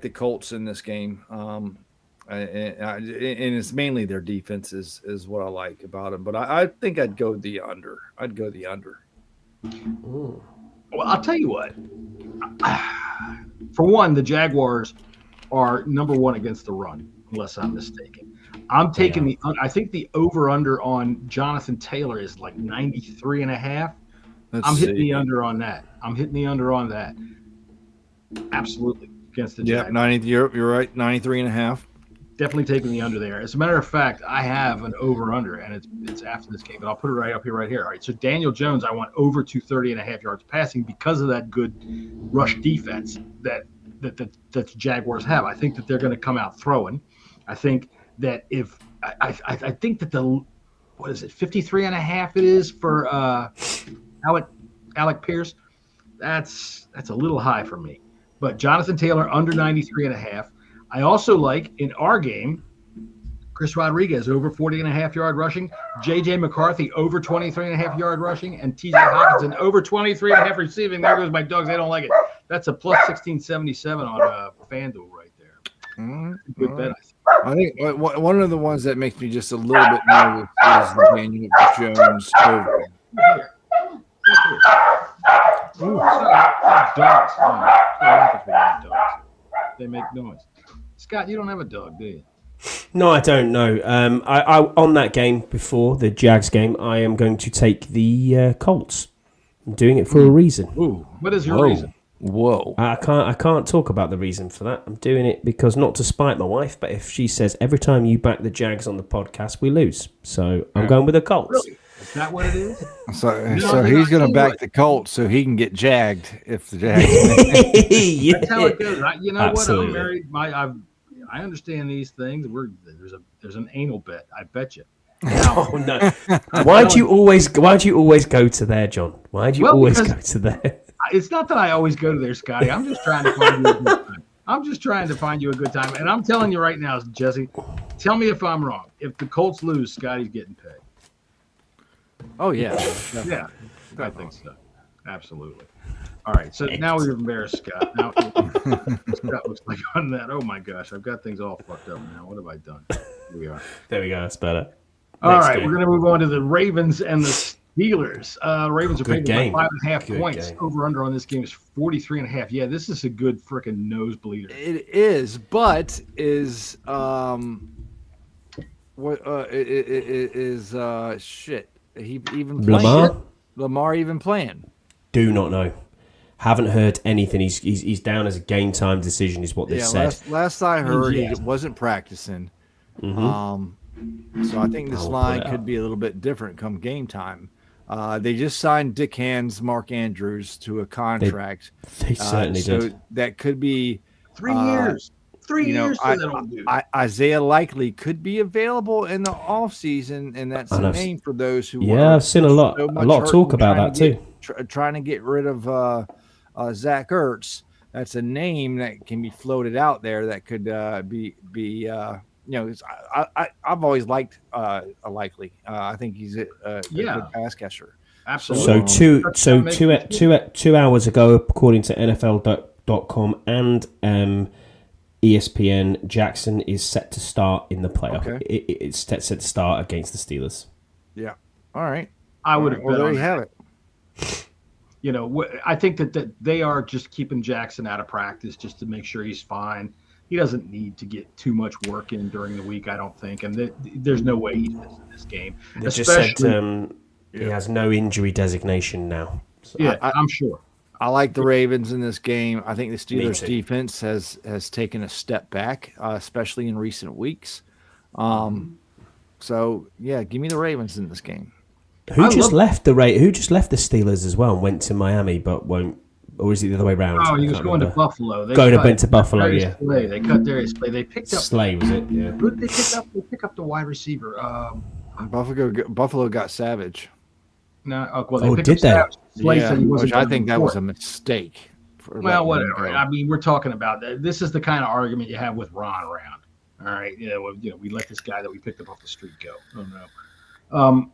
the Colts in this game. And it's mainly their defense is what I like about them. But I think I'd go the under. Ooh. Well, I'll tell you what. For one, the Jaguars are number 1 against the run, unless I'm mistaken. I'm taking I think the over/under on Jonathan Taylor is like 93.5. I'm hitting the under on that. Absolutely. against the Yep, Jags. 90. You're right. 93.5. Definitely taking the under there. As a matter of fact, I have an over-under, and it's after this game, but I'll put it right up here, right here. All right, so Daniel Jones, I want over 230.5 yards passing because of that good rush defense that the Jaguars have. I think that they're going to come out throwing. I think that if I think that the what is it 53.5 it is for Alec Pierce. That's a little high for me. But Jonathan Taylor under 93.5. I also like in our game, Chris Rodriguez over 40.5 yard rushing, J.J. McCarthy over 23.5 yard rushing, and T.J. Hawkinson over 23.5 receiving. There goes my dogs. They don't like it. That's a plus 1677 on FanDuel right there. Good bet, I think one of the ones that makes me just a little bit nervous is the Daniel Jones over. Ooh, dogs. What happens when you have dogs? They make noise. Scott, you don't have a dog, do you? No, I don't know. I on that game before the Jags game, I am going to take the Colts. I'm doing it for a reason. Ooh, what is your reason? Whoa! I can't talk about the reason for that. I'm doing it because not to spite my wife, but if she says every time you back the Jags on the podcast, we lose, so I'm going with the Colts. Really? Is that what it is? So he's going to back the Colts so he can get jagged if the Jags. Yeah. That's how it goes. You know Absolutely. what? I'm married. I understand these things. There's an anal bet. I bet you. Now, Oh no! Why do you always go to there, John? Why do you always go to there? it's not that I always go to there, Scotty. I'm just trying to find you a good time. And I'm telling you right now, Jesse, tell me if I'm wrong. If the Colts lose, Scotty's getting paid. Oh yeah, Yeah, I think so. Absolutely. All right, so now we've embarrassed Scott. Now Scott looks like on that. Oh my gosh, I've got things all fucked up now. What have I done? Here we are. There we go. That's better. All Next right, game. we're going to move on to the Ravens and the Steelers. Ravens are Good paying game. by 5.5 Good points. game. Over under on this game is 43.5. Yeah, this is a good freaking nosebleeder. it is. But is shit? He even playing? Lamar even playing? Do not know. Haven't heard anything. He's down as a game time decision, is what they said. Last I heard, Yeah. he wasn't practicing. Mm-hmm. So I think this I'll line put it could up. be a little bit different come game time. They just signed Dick Hand's Mark Andrews to a contract. They certainly so did. that could be 3 years. 3 years for that old dude. Isaiah Likely could be available in the offseason, and that's a name for those who. Yeah, I've seen a lot so much of hurt talk and about trying that to too. trying to get rid of Zach Ertz. That's a name that can be floated out there that could be. I've always liked Likely. I think he's a good pass catcher. Absolutely. So 2 hours ago, according to NFL.com and ESPN, Jackson is set to start in the playoff. Okay. It's set to start against the Steelers. Yeah. All right. I would have bet there on you that. have it. You know, I think that they are just keeping Jackson out of practice just to make sure he's fine. He doesn't need to get too much work in during the week, I don't think. And there's no way he's missing this game. They just said he has no injury designation now. So I'm sure. I like the Ravens in this game. I think the Steelers too. defense has taken a step back, especially in recent weeks. So yeah, give me the Ravens in this game. Who just left the Steelers as well and went to Miami, but won't, or is it the other way around? Oh, he was going to Buffalo. Went to Buffalo, Darius yeah. Slay. They cut Darius Slay. They picked up Slay, was it? Yeah. Who did they pick up? They pick up the wide receiver. Buffalo got Savage. They picked did up they? Savage. Slay said he wasn't Which I gonna think that report. was a mistake. Well, whatever. I mean, we're talking about that. This is the kind of argument you have with Ron around. All right, we let this guy that we picked up off the street go. Oh no.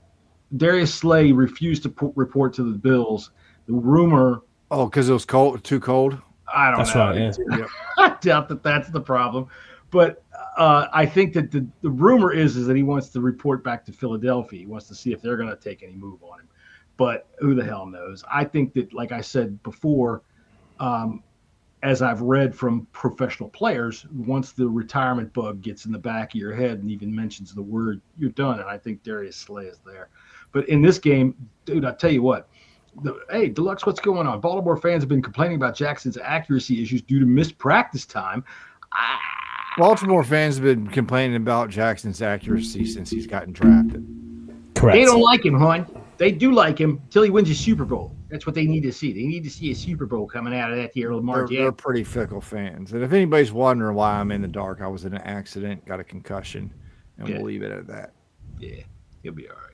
Darius Slay refused to report to the Bills. The rumor. Oh, because it was cold, too cold. I don't know. That's right. Yeah. I doubt that that's the problem, but I think that the rumor is that he wants to report back to Philadelphia. He wants to see if they're going to take any move on him. But who the hell knows? I think that, like I said before, as I've read from professional players, once the retirement bug gets in the back of your head and even mentions the word, you're done. And I think Darius Slay is there. But in this game, dude, I'll tell you what, Hey, Deluxe, what's going on? Baltimore fans have been complaining about Jackson's accuracy issues due to missed practice time. Baltimore fans have been complaining about Jackson's accuracy since he's gotten drafted. Correct. They don't like him, hon. They do like him until he wins a Super Bowl. That's what they need to see. They need to see a Super Bowl coming out of that year, Lamar Jackson. They're pretty fickle fans. And if anybody's wondering why I'm in the dark, I was in an accident, got a concussion, and we'll leave it at that. Yeah, he'll be all right.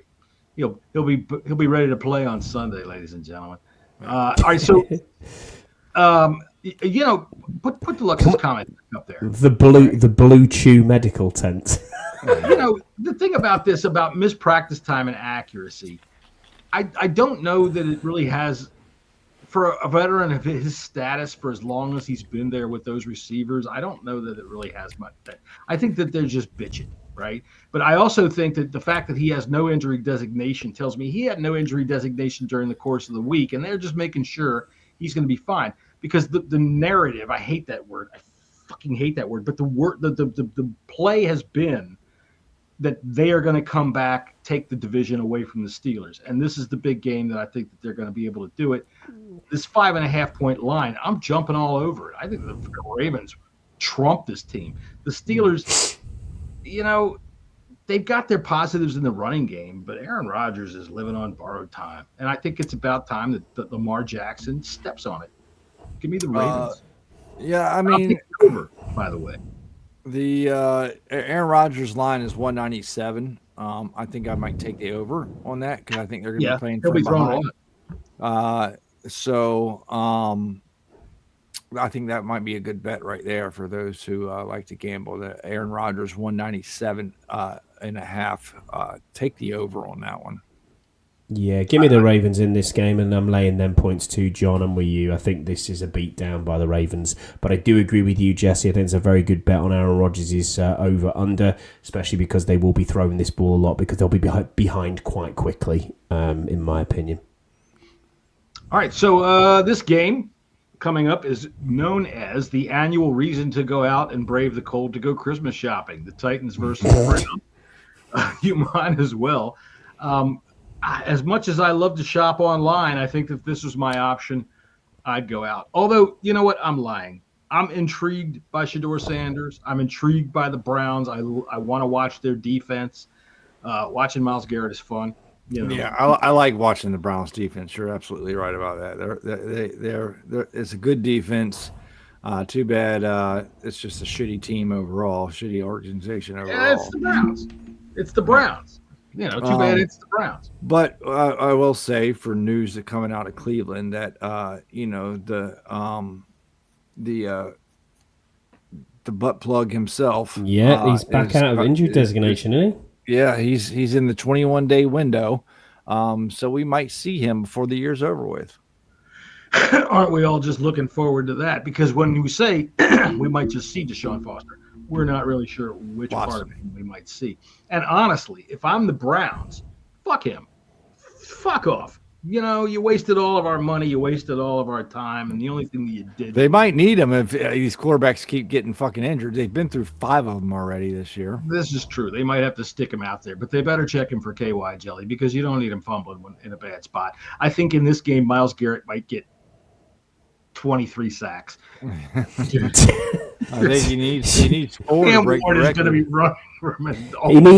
He'll be ready to play on Sunday, ladies and gentlemen. All right, so put Deluxe's comment up there. The blue chew medical tent. The thing about this, about missed practice time and accuracy, I don't know that it really has, for a veteran of his status, for as long as he's been there with those receivers, I don't know that it really has much. I think that they're just bitching, right? But I also think that the fact that he has no injury designation tells me he had no injury designation during the course of the week, and they're just making sure he's going to be fine. Because the narrative, I hate that word. I fucking hate that word. But the play has been that they are going to come back, take the division away from the Steelers. And this is the big game that I think that they're going to be able to do it. This 5.5 point line, I'm jumping all over it. I think the Ravens trump this team. The Steelers, they've got their positives in the running game, but Aaron Rodgers is living on borrowed time. And I think it's about time that Lamar Jackson steps on it. Give me the Ravens. I'll take it over, by the way. The Aaron Rodgers line is 197. I think I might take the over on that because I think they're going to be playing from behind. I think that might be a good bet right there for those who like to gamble. The Aaron Rodgers 197 and a half. Take the over on that one. Yeah, give me the Ravens in this game, and I'm laying them points too, John. I'm with you. I think this is a beat down by the Ravens, but I do agree with you, Jesse. I think it's a very good bet on Aaron Rodgers' over-under, especially because they will be throwing this ball a lot because they'll be behind quite quickly, in my opinion. All right, so this game coming up is known as the annual reason to go out and brave the cold to go Christmas shopping. The Titans versus the Browns. You might as well. As much as I love to shop online, I think that if this was my option, I'd go out. Although, you know what? I'm lying. I'm intrigued by Shedeur Sanders. I'm intrigued by the Browns. I want to watch their defense. Watching Myles Garrett is fun. Yeah, I like watching the Browns defense. You're absolutely right about that. They're it's a good defense. Too bad it's just a shitty team overall, shitty organization overall. Yeah, it's the Browns. It's the Browns. Too bad it's the Browns. But I will say, for news that coming out of Cleveland, that the butt plug himself. Yeah, he's back out of injury designation, isn't he? Yeah, he's in the 21-day window, so we might see him before the year's over with. Aren't we all just looking forward to that? Because when you say we might just see Deshaun Foster, we're not really sure which part of him we might see. And honestly, if I'm the Browns, fuck him. Fuck off. You wasted all of our money. You wasted all of our time. And the only thing that you did. They might need him if these quarterbacks keep getting fucking injured. They've been through 5 of them already this year. This is true. They might have to stick him out there. But they better check him for KY jelly because you don't need him fumbling in a bad spot. I think in this game, Myles Garrett might get 23 sacks. I think he needs 4 to break the record. Gonna be running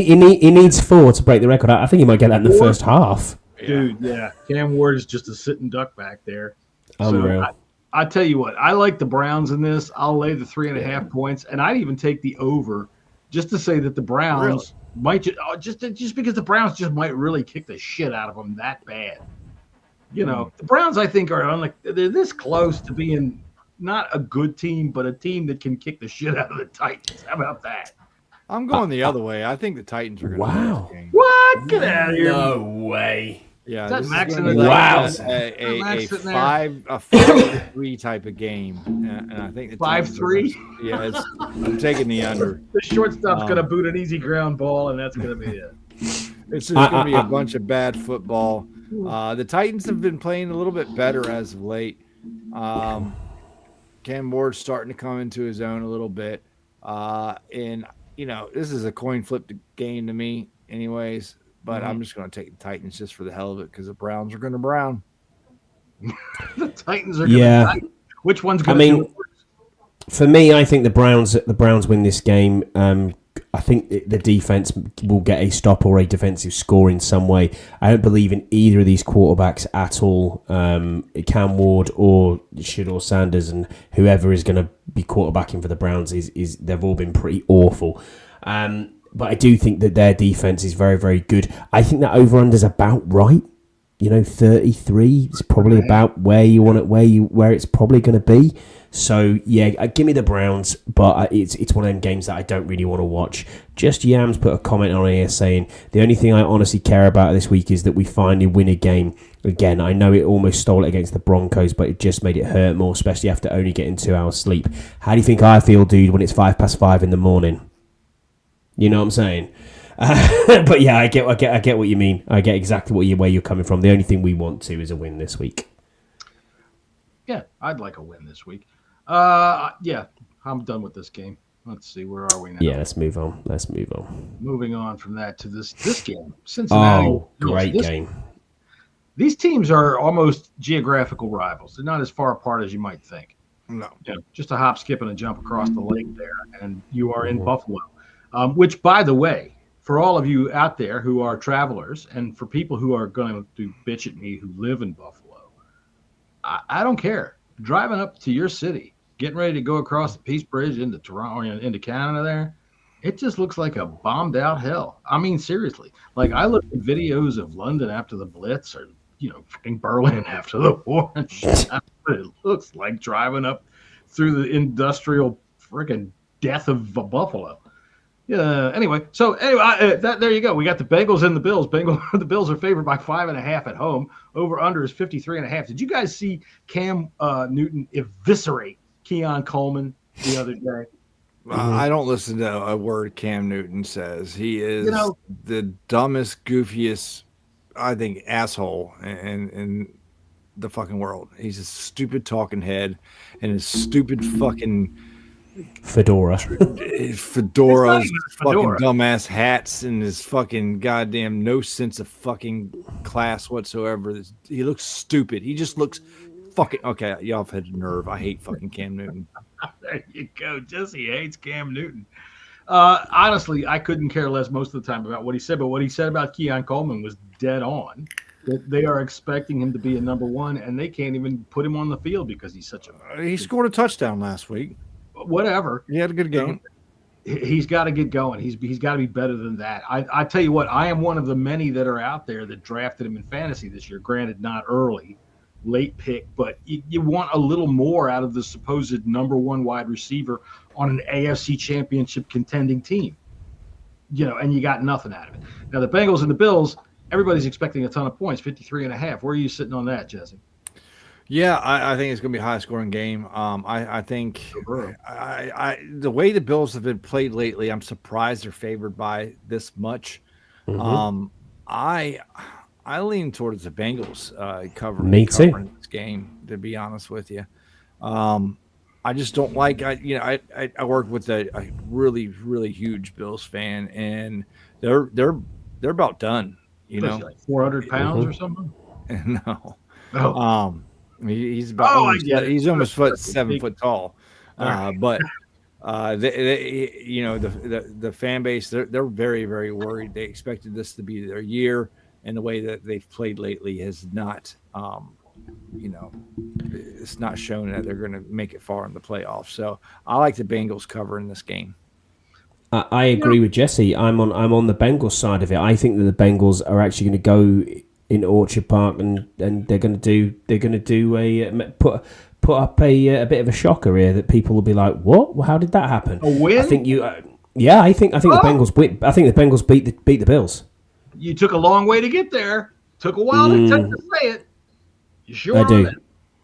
he needs 4 to break the record. I think he might get that in the first half. Dude, yeah. Cam Ward is just a sitting duck back there. Unreal. So I tell you what, I like the Browns in this. I'll lay the 3.5 points, and I'd even take the over just to say that the Browns might just because the Browns just might really kick the shit out of them that bad. The Browns, I think, they're this close to being not a good team, but a team that can kick the shit out of the Titans. How about that? I'm going the other way. I think the Titans are going to win this game. What? Get out of here. No way. Yeah, this is Max going to be a 5-3 type of game, and I think 5-3. Yeah, I'm taking the under. The shortstop's going to boot an easy ground ball, and that's going to be it. It's just going to be a bunch of bad football. The Titans have been playing a little bit better as of late. Cam Ward's starting to come into his own a little bit, and this is a coin flip game to me, anyways. But I'm just going to take the Titans just for the hell of it because the Browns are going to brown. The Titans are going to fight. Which one's going to do it? For me, I think the Browns win this game. I think the defense will get a stop or a defensive score in some way. I don't believe in either of these quarterbacks at all. Cam Ward or Shedeur Sanders and whoever is going to be quarterbacking for the Browns is they've all been pretty awful. But I do think that their defense is very, very good. I think that over/under is about right. 33 is probably about where you want it, where it's probably going to be. So yeah, give me the Browns, but it's one of them games that I don't really want to watch. Just Yams put a comment on here saying the only thing I honestly care about this week is that we finally win a game. Again, I know it almost stole it against the Broncos, but it just made it hurt more, especially after only getting 2 hours sleep. How do you think I feel, dude, when it's 5:05 in the morning? You know what I'm saying? But yeah, I get what you mean. I get exactly where you're coming from. The only thing we want is a win this week. Yeah, I'd like a win this week. Yeah, I'm done with this game. Let's see, where are we now? Yeah, let's move on. Moving on from that to this game. Cincinnati. Oh, great game. These teams are almost geographical rivals. They're not as far apart as you might think. No. Just a hop, skip, and a jump across the lake there, and you are in Buffalo. Which, by the way, for all of you out there who are travelers and for people who are going to bitch at me who live in Buffalo, I don't care. Driving up to your city, getting ready to go across the Peace Bridge into Toronto, into Canada there, it just looks like a bombed out hell. I mean, seriously. Like, I look at videos of London after the Blitz or, freaking Berlin after the war and shit. That's what it looks like driving up through the industrial freaking death of Buffalo. Yeah. Anyway, there you go. We got the Bengals and the Bills. The Bills are favored by 5.5 at home. Over under is 53.5. Did you guys see Cam Newton eviscerate Keon Coleman the other day? I don't listen to a word Cam Newton says. He is the dumbest, goofiest, I think, asshole in the fucking world. He's a stupid talking head and his stupid fucking fedoras, fucking dumbass hats, and his fucking goddamn no sense of fucking class whatsoever. He looks stupid. He just looks fucking okay. Y'all have had nerve. I hate fucking Cam Newton. There you go. Jesse hates Cam Newton. Honestly, I couldn't care less most of the time about what he said, but what he said about Keon Coleman was dead on. That they are expecting him to be a number one, and they can't even put him on the field because he's such a. He scored a touchdown last week. Whatever. He had a good game. He's got to get going. He's got to be better than that. I tell you what, I am one of the many that are out there that drafted him in fantasy this year. Granted, not early, late pick, but you want a little more out of the supposed number one wide receiver on an AFC championship contending team. And you got nothing out of it. Now, the Bengals and the Bills, everybody's expecting a ton of points, 53.5. Where are you sitting on that, Jesse? Yeah, I think it's going to be a high-scoring game. I think the way the Bills have been played lately, I'm surprised they're favored by this much. Mm-hmm. I lean towards the Bengals covering this game, to be honest with you. I just don't like. I work with a really, really huge Bills fan, and they're about done. Like 400 pounds or something. No. Oh. He's about he's almost 7 foot tall, but the fan base they're very, very worried. They expected this to be their year, and the way that they've played lately has not, it's not shown that they're going to make it far in the playoffs. So I like the Bengals covering this game. I agree with Jesse. I'm on the Bengals side of it. I think that the Bengals are actually going to go in Orchard Park, and they're going to put up a bit of a shocker here that people will be like, "What? Well, how did that happen?" A win? I think the Bengals. I think the Bengals beat the Bills. You took a long way to get there. Took a while to say it. You sure? I do.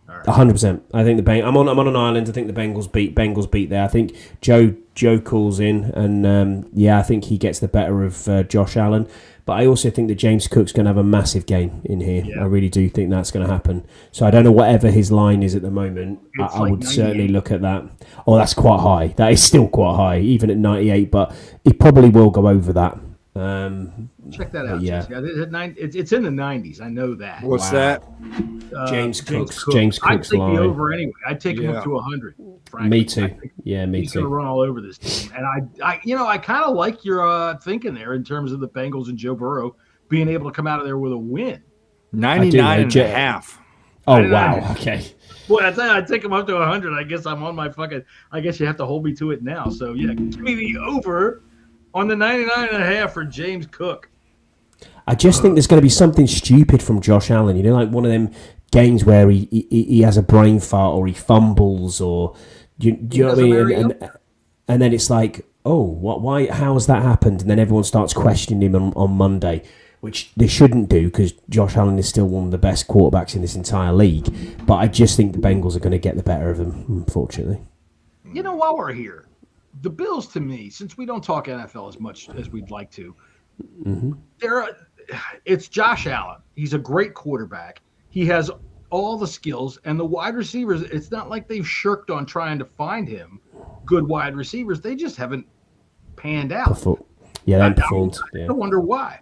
100%. I think I'm on an island. I think the Bengals beat there. I think Joe calls in, and I think he gets the better of Josh Allen. But I also think that James Cook's going to have a massive game in here. Yeah. I really do think that's going to happen. So I don't know whatever his line is at the moment. I would certainly look at that. Oh, that's quite high. That is still quite high, even at 98. But he probably will go over that. Check that out. Yeah. Jesse. It's in the 90s. I know that. What's that? James Cook's I'd take line. the over anyway. I'd take him up to 100. Frankly. Me too. Yeah, me He's too. going to run all over this team. And I kind of like your thinking there in terms of the Bengals and Joe Burrow being able to come out of there with a win. 99 and a half. Oh, wow. Okay. Boy, I tell you, I'd take him up to 100. I guess I'm on my fucking – I guess you have to hold me to it now. So, yeah, give me the over on the 99 and a half for James Cook. I just think there's going to be something stupid from Josh Allen. You know, like one of them games where he has a brain fart or he fumbles or do you know what I mean? And then it's like, oh, why? How has that happened? And then everyone starts questioning him on Monday, which they shouldn't do because Josh Allen is still one of the best quarterbacks in this entire league. But I just think the Bengals are going to get the better of him, unfortunately. You know, while we're here, the Bills, to me, since we don't talk NFL as much as we'd like to, it's Josh Allen. He's a great quarterback. He has all the skills, and the wide receivers, it's not like they've shirked on trying to find him good wide receivers. They just haven't panned out. They haven't performed. I wonder why.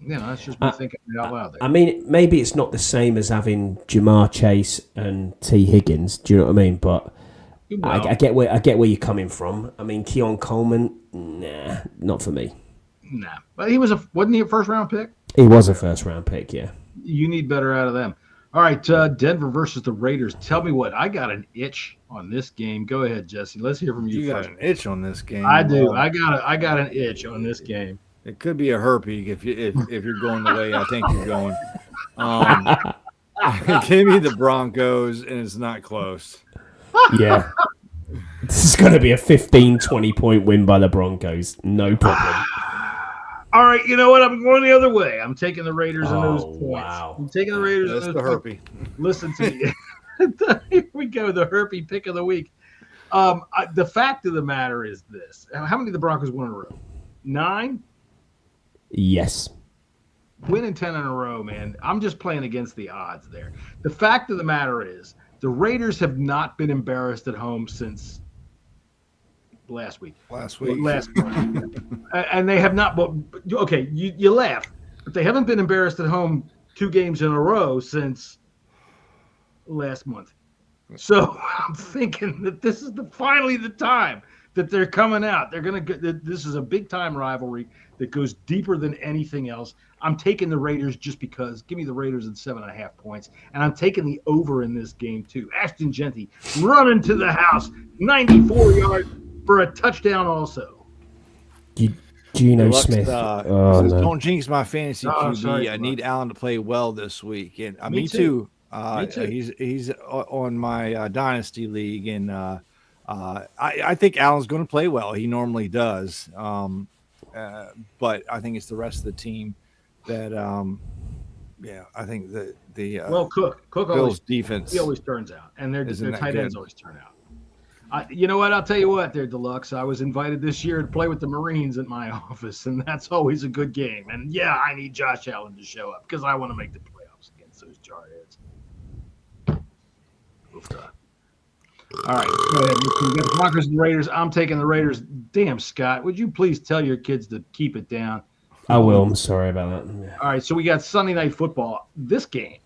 You know, that's just me thinking out loud there. I mean, maybe it's not the same as having Jamar Chase and T. Higgins. Do you know what I mean? But I get where you're coming from. I mean, Keon Coleman, nah, not for me. Nah, but wasn't he a first round pick? He was a first round pick, yeah. You need better out of them. All right, Denver versus the Raiders. Tell me what, I got an itch on this game. Go ahead, Jesse. Let's hear from you. You got an itch on this game. I do. I got an itch on this game. It could be a herpy if you're going the way I think you're going. Give me the Broncos, and it's not close. Yeah. This is going to be a 15-20 point win by the Broncos. No problem. All right, you know what? I'm going the other way. I'm taking the Raiders in those points. Wow. I'm taking the Raiders in those the herpy. Points. Listen to me. Here we go, the herpy pick of the week. The fact of the matter is this. How many of the Broncos won in a row? 9? Yes. Winning 10 in a row, man. I'm just playing against the odds there. The fact of the matter is the Raiders have not been embarrassed at home since last week. Last week. And they have not. Okay, you laugh, but they haven't been embarrassed at home 2 games in a row since last month. So I'm thinking that this is finally the time that they're coming out. They're going to. This is a big time rivalry that goes deeper than anything else. I'm taking the Raiders just because. Give me the Raiders at 7.5 points, and I'm taking the over in this game too. Ashton Genty running to the house, 94 yards for a touchdown. Also, Geno Smith. Says, don't jinx my fantasy QB. Sorry, I need Allen to play well this week, and me too. He's on my dynasty league, and I think Allen's going to play well. He normally does, but I think it's the rest of the team that. I think the Cook Bills always defense. He always turns out, and their tight ends good? always turn out. You know what? I'll tell you what, there, Deluxe. I was invited this year to play with the Marines at my office, and that's always a good game. And yeah, I need Josh Allen to show up because I want to make the playoffs against those jarheads. All right, go ahead. You got the Broncos and the Raiders. I'm taking the Raiders. Damn, Scott, would you please tell your kids to keep it down? I will. I'm sorry about that. All right, so we got Sunday Night Football. This game,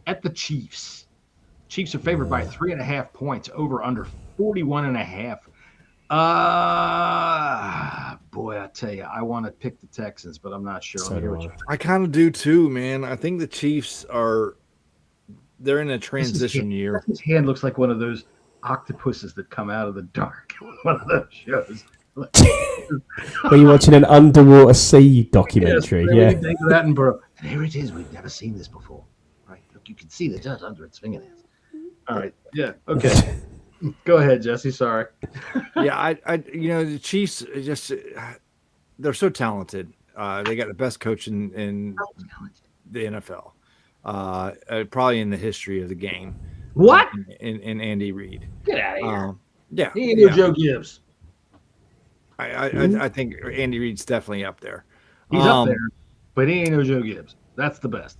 at the Chiefs. Chiefs are favored by 3.5 points, over under 41.5. Boy, I tell you, I want to pick the Texans, but I'm not sure. I kind of do too, man. I think the Chiefs they're in a transition year. His hand looks like one of those octopuses that come out of the dark. One of those shows. Are you watching an underwater sea documentary? Yes, David Attenborough. There it is. We've never seen this before. Right? Look, you can see the dust under its fingernails. All right. Yeah. Okay. Go ahead, Jesse. Sorry. Yeah, the Chiefs they're so talented. They got the best coach in the NFL, probably in the history of the game. What? In Andy Reid. Get out of here. Yeah. He ain't no Joe Gibbs. I think Andy Reid's definitely up there. He's up there, but he ain't no Joe Gibbs. That's the best.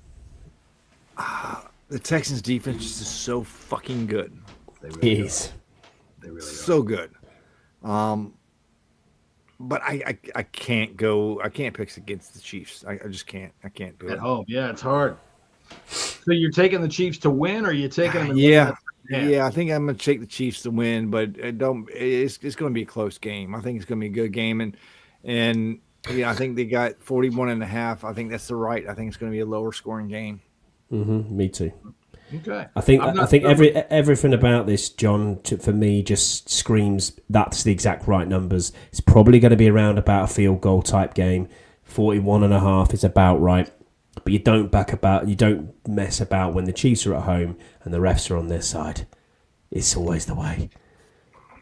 The Texans' defense is so fucking good. They really are. So good. but I can't go. I can't pick against the Chiefs. I just can't. I can't do At it. home, yeah, it's hard. So you're taking the Chiefs to win, or are you taking them? Yeah. I think I'm going to take the Chiefs to win, but it's going to be a close game. I think it's going to be a good game, and I think they got 41.5. I think that's the right. I think it's going to be a lower scoring game. Me too. Okay. I think everything about this, John, for me, just screams that's the exact right numbers. It's probably going to be around about a field goal type game. 41.5 is about right. But you don't mess about when the Chiefs are at home and the refs are on their side. It's always the way.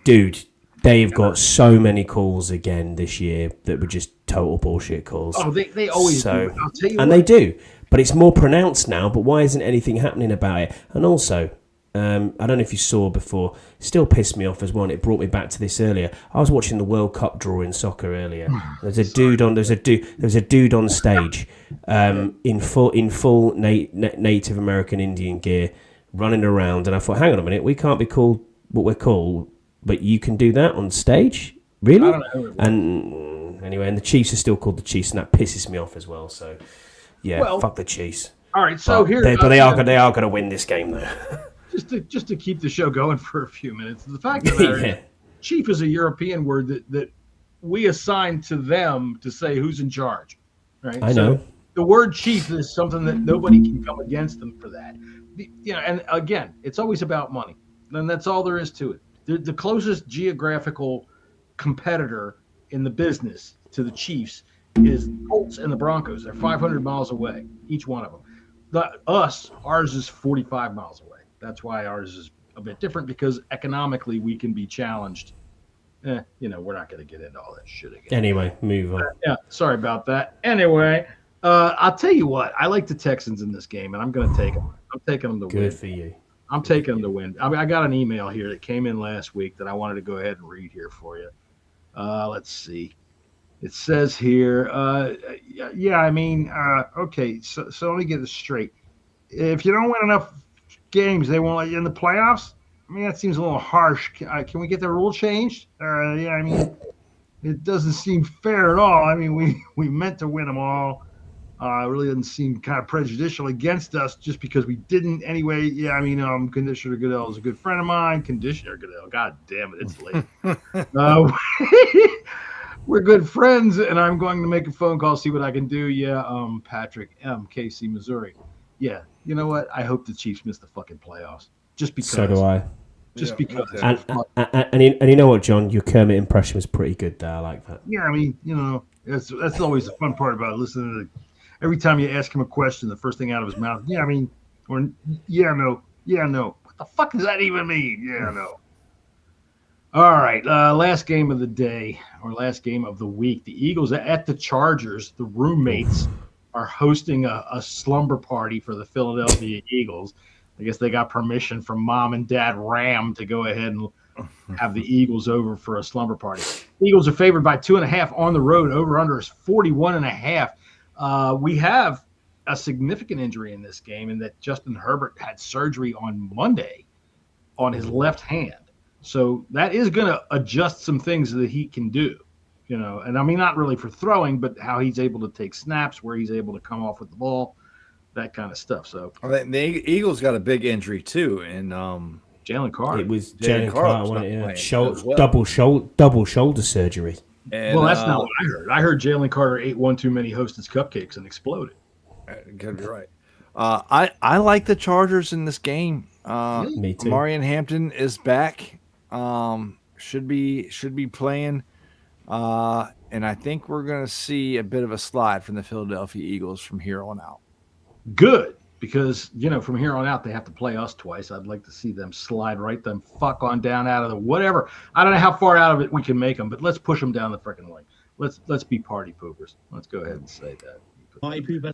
Dude, they've got so many calls again this year that were just total bullshit calls. Oh, they always do. I'll tell you and they do. But it's more pronounced now, but why isn't anything happening about it? And also, I don't know if you saw before, still pissed me off as well, and it brought me back to this earlier. I was watching the World Cup draw in soccer earlier. There's a dude on stage in full Native American Indian gear running around, and I thought, hang on a minute, we can't be called what we're called, but you can do that on stage? Really? I don't know. And anyway, and the Chiefs are still called the Chiefs, and that pisses me off as well. So yeah, fuck the Chiefs. All right, so they are going to win this game though. Just to keep the show going for a few minutes. The fact of the matter is, chief is a European word that we assign to them to say who's in charge, right? I know. The word chief is something that nobody can come against them for that. And again, it's always about money, and that's all there is to it. The closest geographical competitor in the business to the Chiefs is the Colts and the Broncos. They're 500 miles away, each one of them. Ours is 45 miles away. That's why ours is a bit different, because economically we can be challenged. We're not going to get into all that shit again. Anyway, move on. Yeah, sorry about that. Anyway, I'll tell you what. I like the Texans in this game, and I'm going to take them. I'm taking them to win. Good for you. I'm taking them to win. I got an email here that came in last week that I wanted to go ahead and read here for you. Let's see. It says here, okay, so let me get this straight. If you don't win enough games, they won't let you in the playoffs? I mean, that seems a little harsh. Can we get the rule changed? It doesn't seem fair at all. I mean, we meant to win them all. It really doesn't seem kind of prejudicial against us just because we didn't anyway. Conditioner Goodell is a good friend of mine. Conditioner Goodell, God damn it, it's late. We're good friends, and I'm going to make a phone call, see what I can do. Yeah, Patrick M., KC, Missouri. Yeah, you know what? I hope the Chiefs miss the fucking playoffs. Just because. So do I. Just because. And you know what, John? Your Kermit impression was pretty good there. I like that. Yeah, that's always the fun part about listening to every time you ask him a question, the first thing out of his mouth, no. What the fuck does that even mean? Yeah, no. All right, last game of the day, or last game of the week. The Eagles at the Chargers. The roommates are hosting a slumber party for the Philadelphia Eagles. I guess they got permission from Mom and Dad Ram to go ahead and have the Eagles over for a slumber party. The Eagles are favored by 2.5 on the road. Over-under is 41.5. We have a significant injury in this game, in that Justin Herbert had surgery on Monday on his left hand. So that is going to adjust some things that he can do, and I mean, not really for throwing, but how he's able to take snaps, where he's able to come off with the ball, that kind of stuff. So the Eagles got a big injury too, and Jalen Carter. It was Jalen Carter, double shoulder surgery. And, that's not what I heard. I heard Jalen Carter ate one too many Hostess cupcakes and exploded. Could be right. I like the Chargers in this game. Me too. Marion Hampton is back. Should be playing. And I think we're going to see a bit of a slide from the Philadelphia Eagles from here on out. Good, because, from here on out, they have to play us twice. I'd like to see them slide right them fuck on down out of the whatever. I don't know how far out of it we can make them, but let's push them down the freaking lane. Let's be party poopers. Let's go ahead and say that. Party pooper.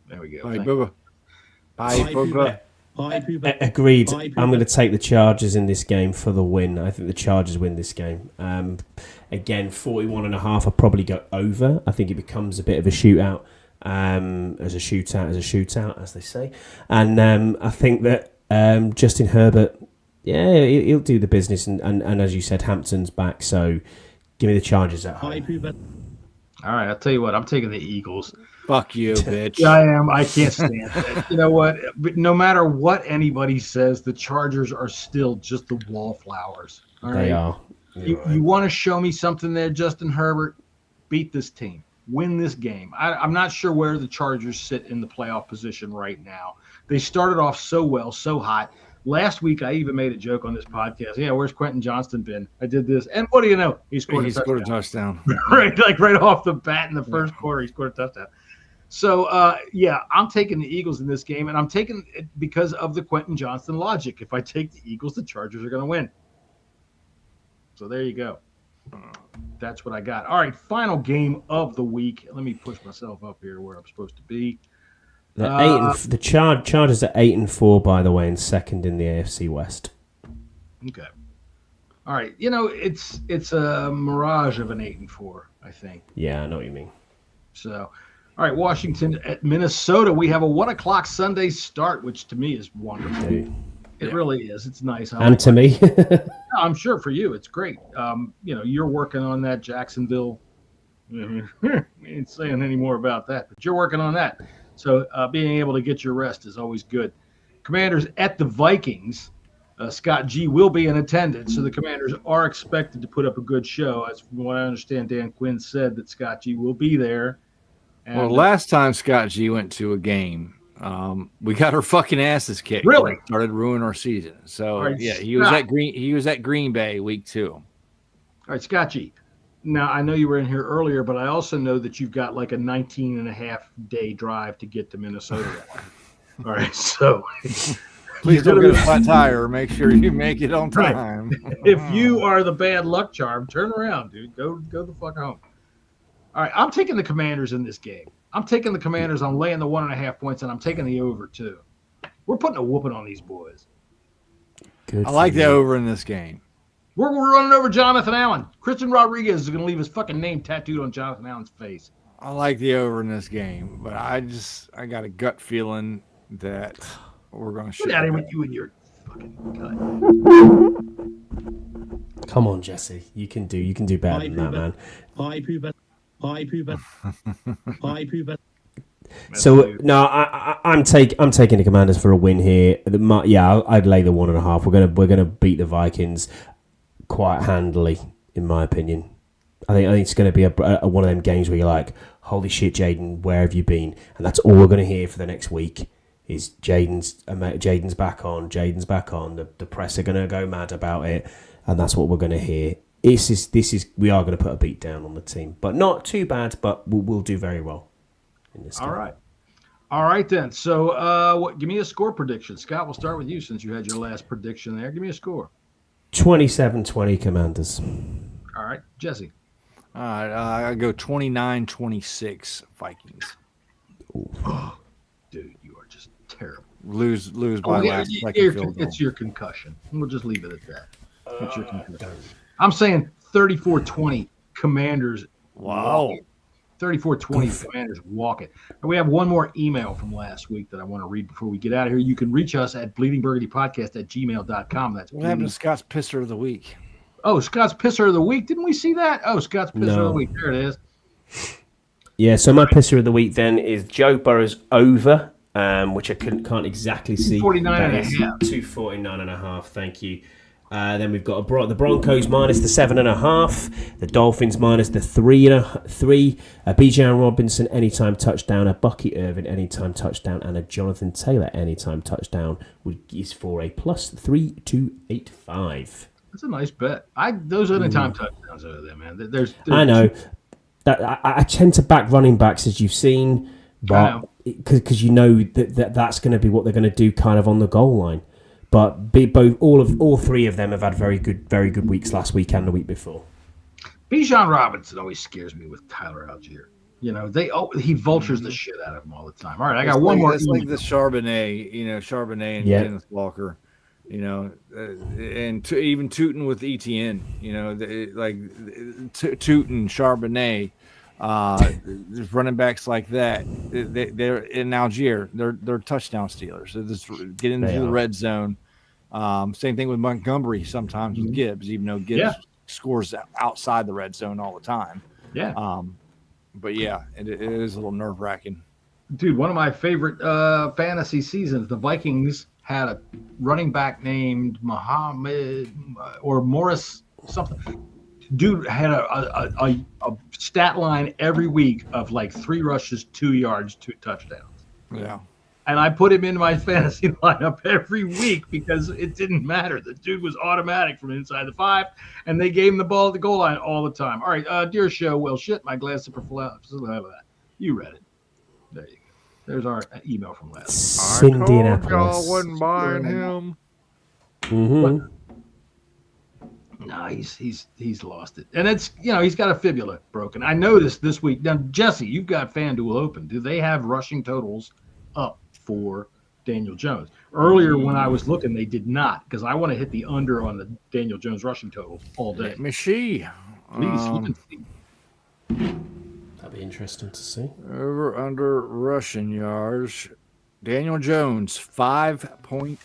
There we go. Party pooper. Party pooper. Agreed. I'm going to take the Chargers in this game for the win. I think the Chargers win this game. Again, 41.5. I'll probably go over. I think it becomes a bit of a shootout, as a shootout, as they say. And I think that Justin Herbert, he'll do the business. And as you said, Hampton's back. So Give me the Chargers at home. All right, I'll tell you what. I'm taking the Eagles. Fuck you, bitch. Yeah, I am. I can't stand it. You know what? But no matter what anybody says, the Chargers are still just the wallflowers. All right? They are. You want to show me something there, Justin Herbert? Beat this team. Win this game. I'm not sure where the Chargers sit in the playoff position right now. They started off so well, so hot. Last week, I even made a joke on this podcast. Yeah, where's Quentin Johnston been? I did this. And what do you know? He scored a touchdown. Right off the bat in the first quarter, he scored a touchdown. So, I'm taking the Eagles in this game, and I'm taking it because of the Quentin Johnston logic. If I take the Eagles, the Chargers are going to win. So there you go. That's what I got. All right, final game of the week. Let me push myself up here where I'm supposed to be. The Chargers are 8-4, by the way, and second in the AFC West. Okay. All right. You know, it's a mirage of an 8-4, I think. Yeah, I know what you mean. So, all right, Washington at Minnesota. We have a 1:00 Sunday start, which to me is wonderful. Dude. It really is. It's nice. And to me. I'm sure for you, it's great. You're working on that Jacksonville. We ain't saying any more about that, but you're working on that. So being able to get your rest is always good. Commanders at the Vikings. Scott G will be in attendance, so the Commanders are expected to put up a good show. As from what I understand, Dan Quinn said that Scott G will be there. And, well, last time Scott G went to a game, we got our fucking asses kicked. Really? It started ruining our season. So right, he was at Green Bay week 2. All right, Scott G. Now, I know you were in here earlier, but I also know that you've got like a 19-and-a-half-day drive to get to Minnesota. All right, so please don't get a flat tire. Make sure you make it on time. Right. If you are the bad luck charm, turn around, dude. Go the fuck home. All right, I'm taking the Commanders in this game. I'm taking the Commanders. I'm laying the 1.5 points, and I'm taking the over too. We're putting a whooping on these boys. I like the over in this game. We're running over Jonathan Allen. Christian Rodriguez is going to leave his fucking name tattooed on Jonathan Allen's face. I like the over in this game, but I got a gut feeling that we're going to shoot. Get out of here with you and your fucking gut. Come on, Jesse. You can do better than that, man. Hi, Pooba. So no, I'm taking the Commanders for a win here. I'd lay the 1.5. We're gonna beat the Vikings quite handily, in my opinion. I think it's going to be a one of them games where you're like, holy shit, Jaden, where have you been? And that's all we're going to hear for the next week is Jaden's back on. Jaden's back on. The press are going to go mad about it, and that's what we're going to hear. We are going to put a beat down on the team, but not too bad. But we'll do very well in this game. All right then. So, give me a score prediction, Scott. We'll start with you since you had your last prediction there. Give me a score. 27-20 Commanders. All right, Jesse. All right, I go 29-26 Vikings. Oh, dude, you are just terrible. Lose by last second field goal. It's your concussion. We'll just leave it at that. It's your concussion. I'm saying 34-20 Commanders. Wow. 34-20 Commanders walk it. And we have one more email from last week that I want to read before we get out of here. You can reach us at bleedingburgundypodcast@gmail.com. That's what happened to Scott's Pisser of the Week? Oh, Scott's Pisser of the Week. Didn't we see that? Oh, Scott's Pisser of the Week. There it is. Yeah, so my Pisser of the Week then is Joe Burrow's over, which I can't exactly see. 249.5. 249.5, thank you. Then we've got the Broncos minus the 7.5, the Dolphins minus the 3. Bijan Robinson anytime touchdown, a Bucky Irvin anytime touchdown, and a Jonathan Taylor anytime touchdown is for a plus 3,285. That's a nice bet. Those anytime touchdowns over there, man. I know that I tend to back running backs, as you've seen, but because you know that's going to be what they're going to do, kind of on the goal line. But all three of them have had very good weeks last week and the week before. Bijan Robinson always scares me with Tyler Algier. You know, he vultures the shit out of him all the time. All right, I got one more. It's like the Charbonnet, and Kenneth Walker, and even Tootin with ETN, Tootin, Charbonnet, there's running backs like that. They're in Algier. They're touchdown stealers. They just get into the red zone. Same thing with Montgomery sometimes with Gibbs, even though Gibbs scores outside the red zone all the time. Yeah. But yeah, it is a little nerve wracking. Dude, one of my favorite fantasy seasons, the Vikings had a running back named Muhammad or Morris something. Dude had a stat line every week of like 3 rushes, 2 yards, 2 touchdowns. Yeah. And I put him in my fantasy lineup every week because it didn't matter. The dude was automatic from inside the 5, and they gave him the ball at the goal line all the time. All right, dear show, well, shit, my glass of you read it. There you go. There's our email from last week. Indianapolis. Y'all wasn't buying him. Mm-hmm. No, he's lost it, and it's he's got a fibula broken. I noticed this week. Now, Jesse, you've got FanDuel open. Do they have rushing totals up for Daniel Jones? Earlier when I was looking, they did not, because I want to hit the under on the Daniel Jones rushing totals all day. Let me see. Please look and see. That'd be interesting to see. Over under rushing yards. Daniel Jones 5.5.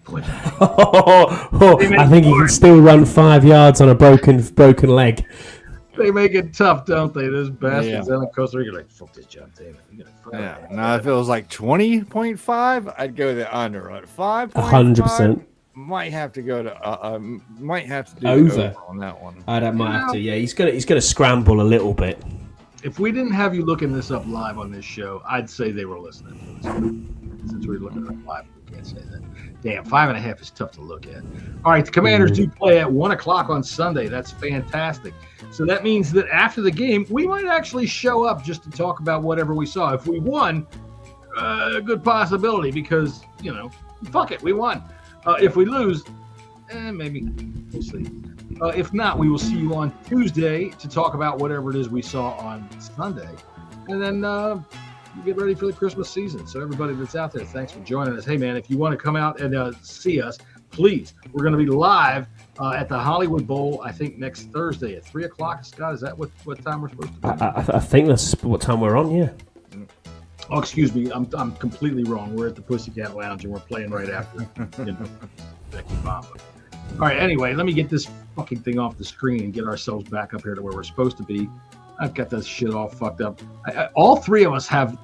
I think he can still run 5 yards on a broken leg. They make it tough, don't they? Those bastards down in Costa Rica like, fuck this job, David. Now if it was like 20.5, I'd go the under. At 5.5, 100%. Might have to go to might have to do over on that one. I might have to. Yeah, he's gonna scramble a little bit. If we didn't have you looking this up live on this show, I'd say they were listening to us. Since we're looking it up live, we can't say that. Damn, 5.5 is tough to look at. All right, the Commanders do play at 1 o'clock on Sunday. That's fantastic. So that means that after the game, we might actually show up just to talk about whatever we saw. If we won, a good possibility because, fuck it, we won. If we lose, maybe we'll see. If not, we will see you on Tuesday to talk about whatever it is we saw on Sunday. And then get ready for the Christmas season. So everybody that's out there, thanks for joining us. Hey, man, if you want to come out and see us, please. We're going to be live at the Hollywood Bowl, I think, next Thursday at 3 o'clock. Scott, is that what time we're supposed to be? I think that's what time we're on, yeah. Oh, excuse me. I'm completely wrong. We're at the Pussycat Lounge, and we're playing right after Becky Bamba. All right, anyway, let me get this fucking thing off the screen and get ourselves back up here to where we're supposed to be. I've got this shit all fucked up. All 3 of us have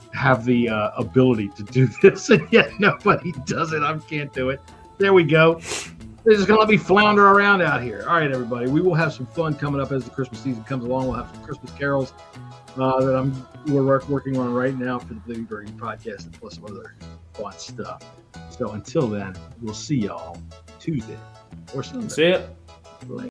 the ability to do this, and yet nobody does it. I can't do it. There we go. They're just going to let me flounder around out here. All right, everybody. We will have some fun coming up as the Christmas season comes along. We'll have some Christmas carols that we're working on right now for the Big Burgundy podcast and plus some other fun stuff. So until then, we'll see y'all Tuesday or Sunday. See ya.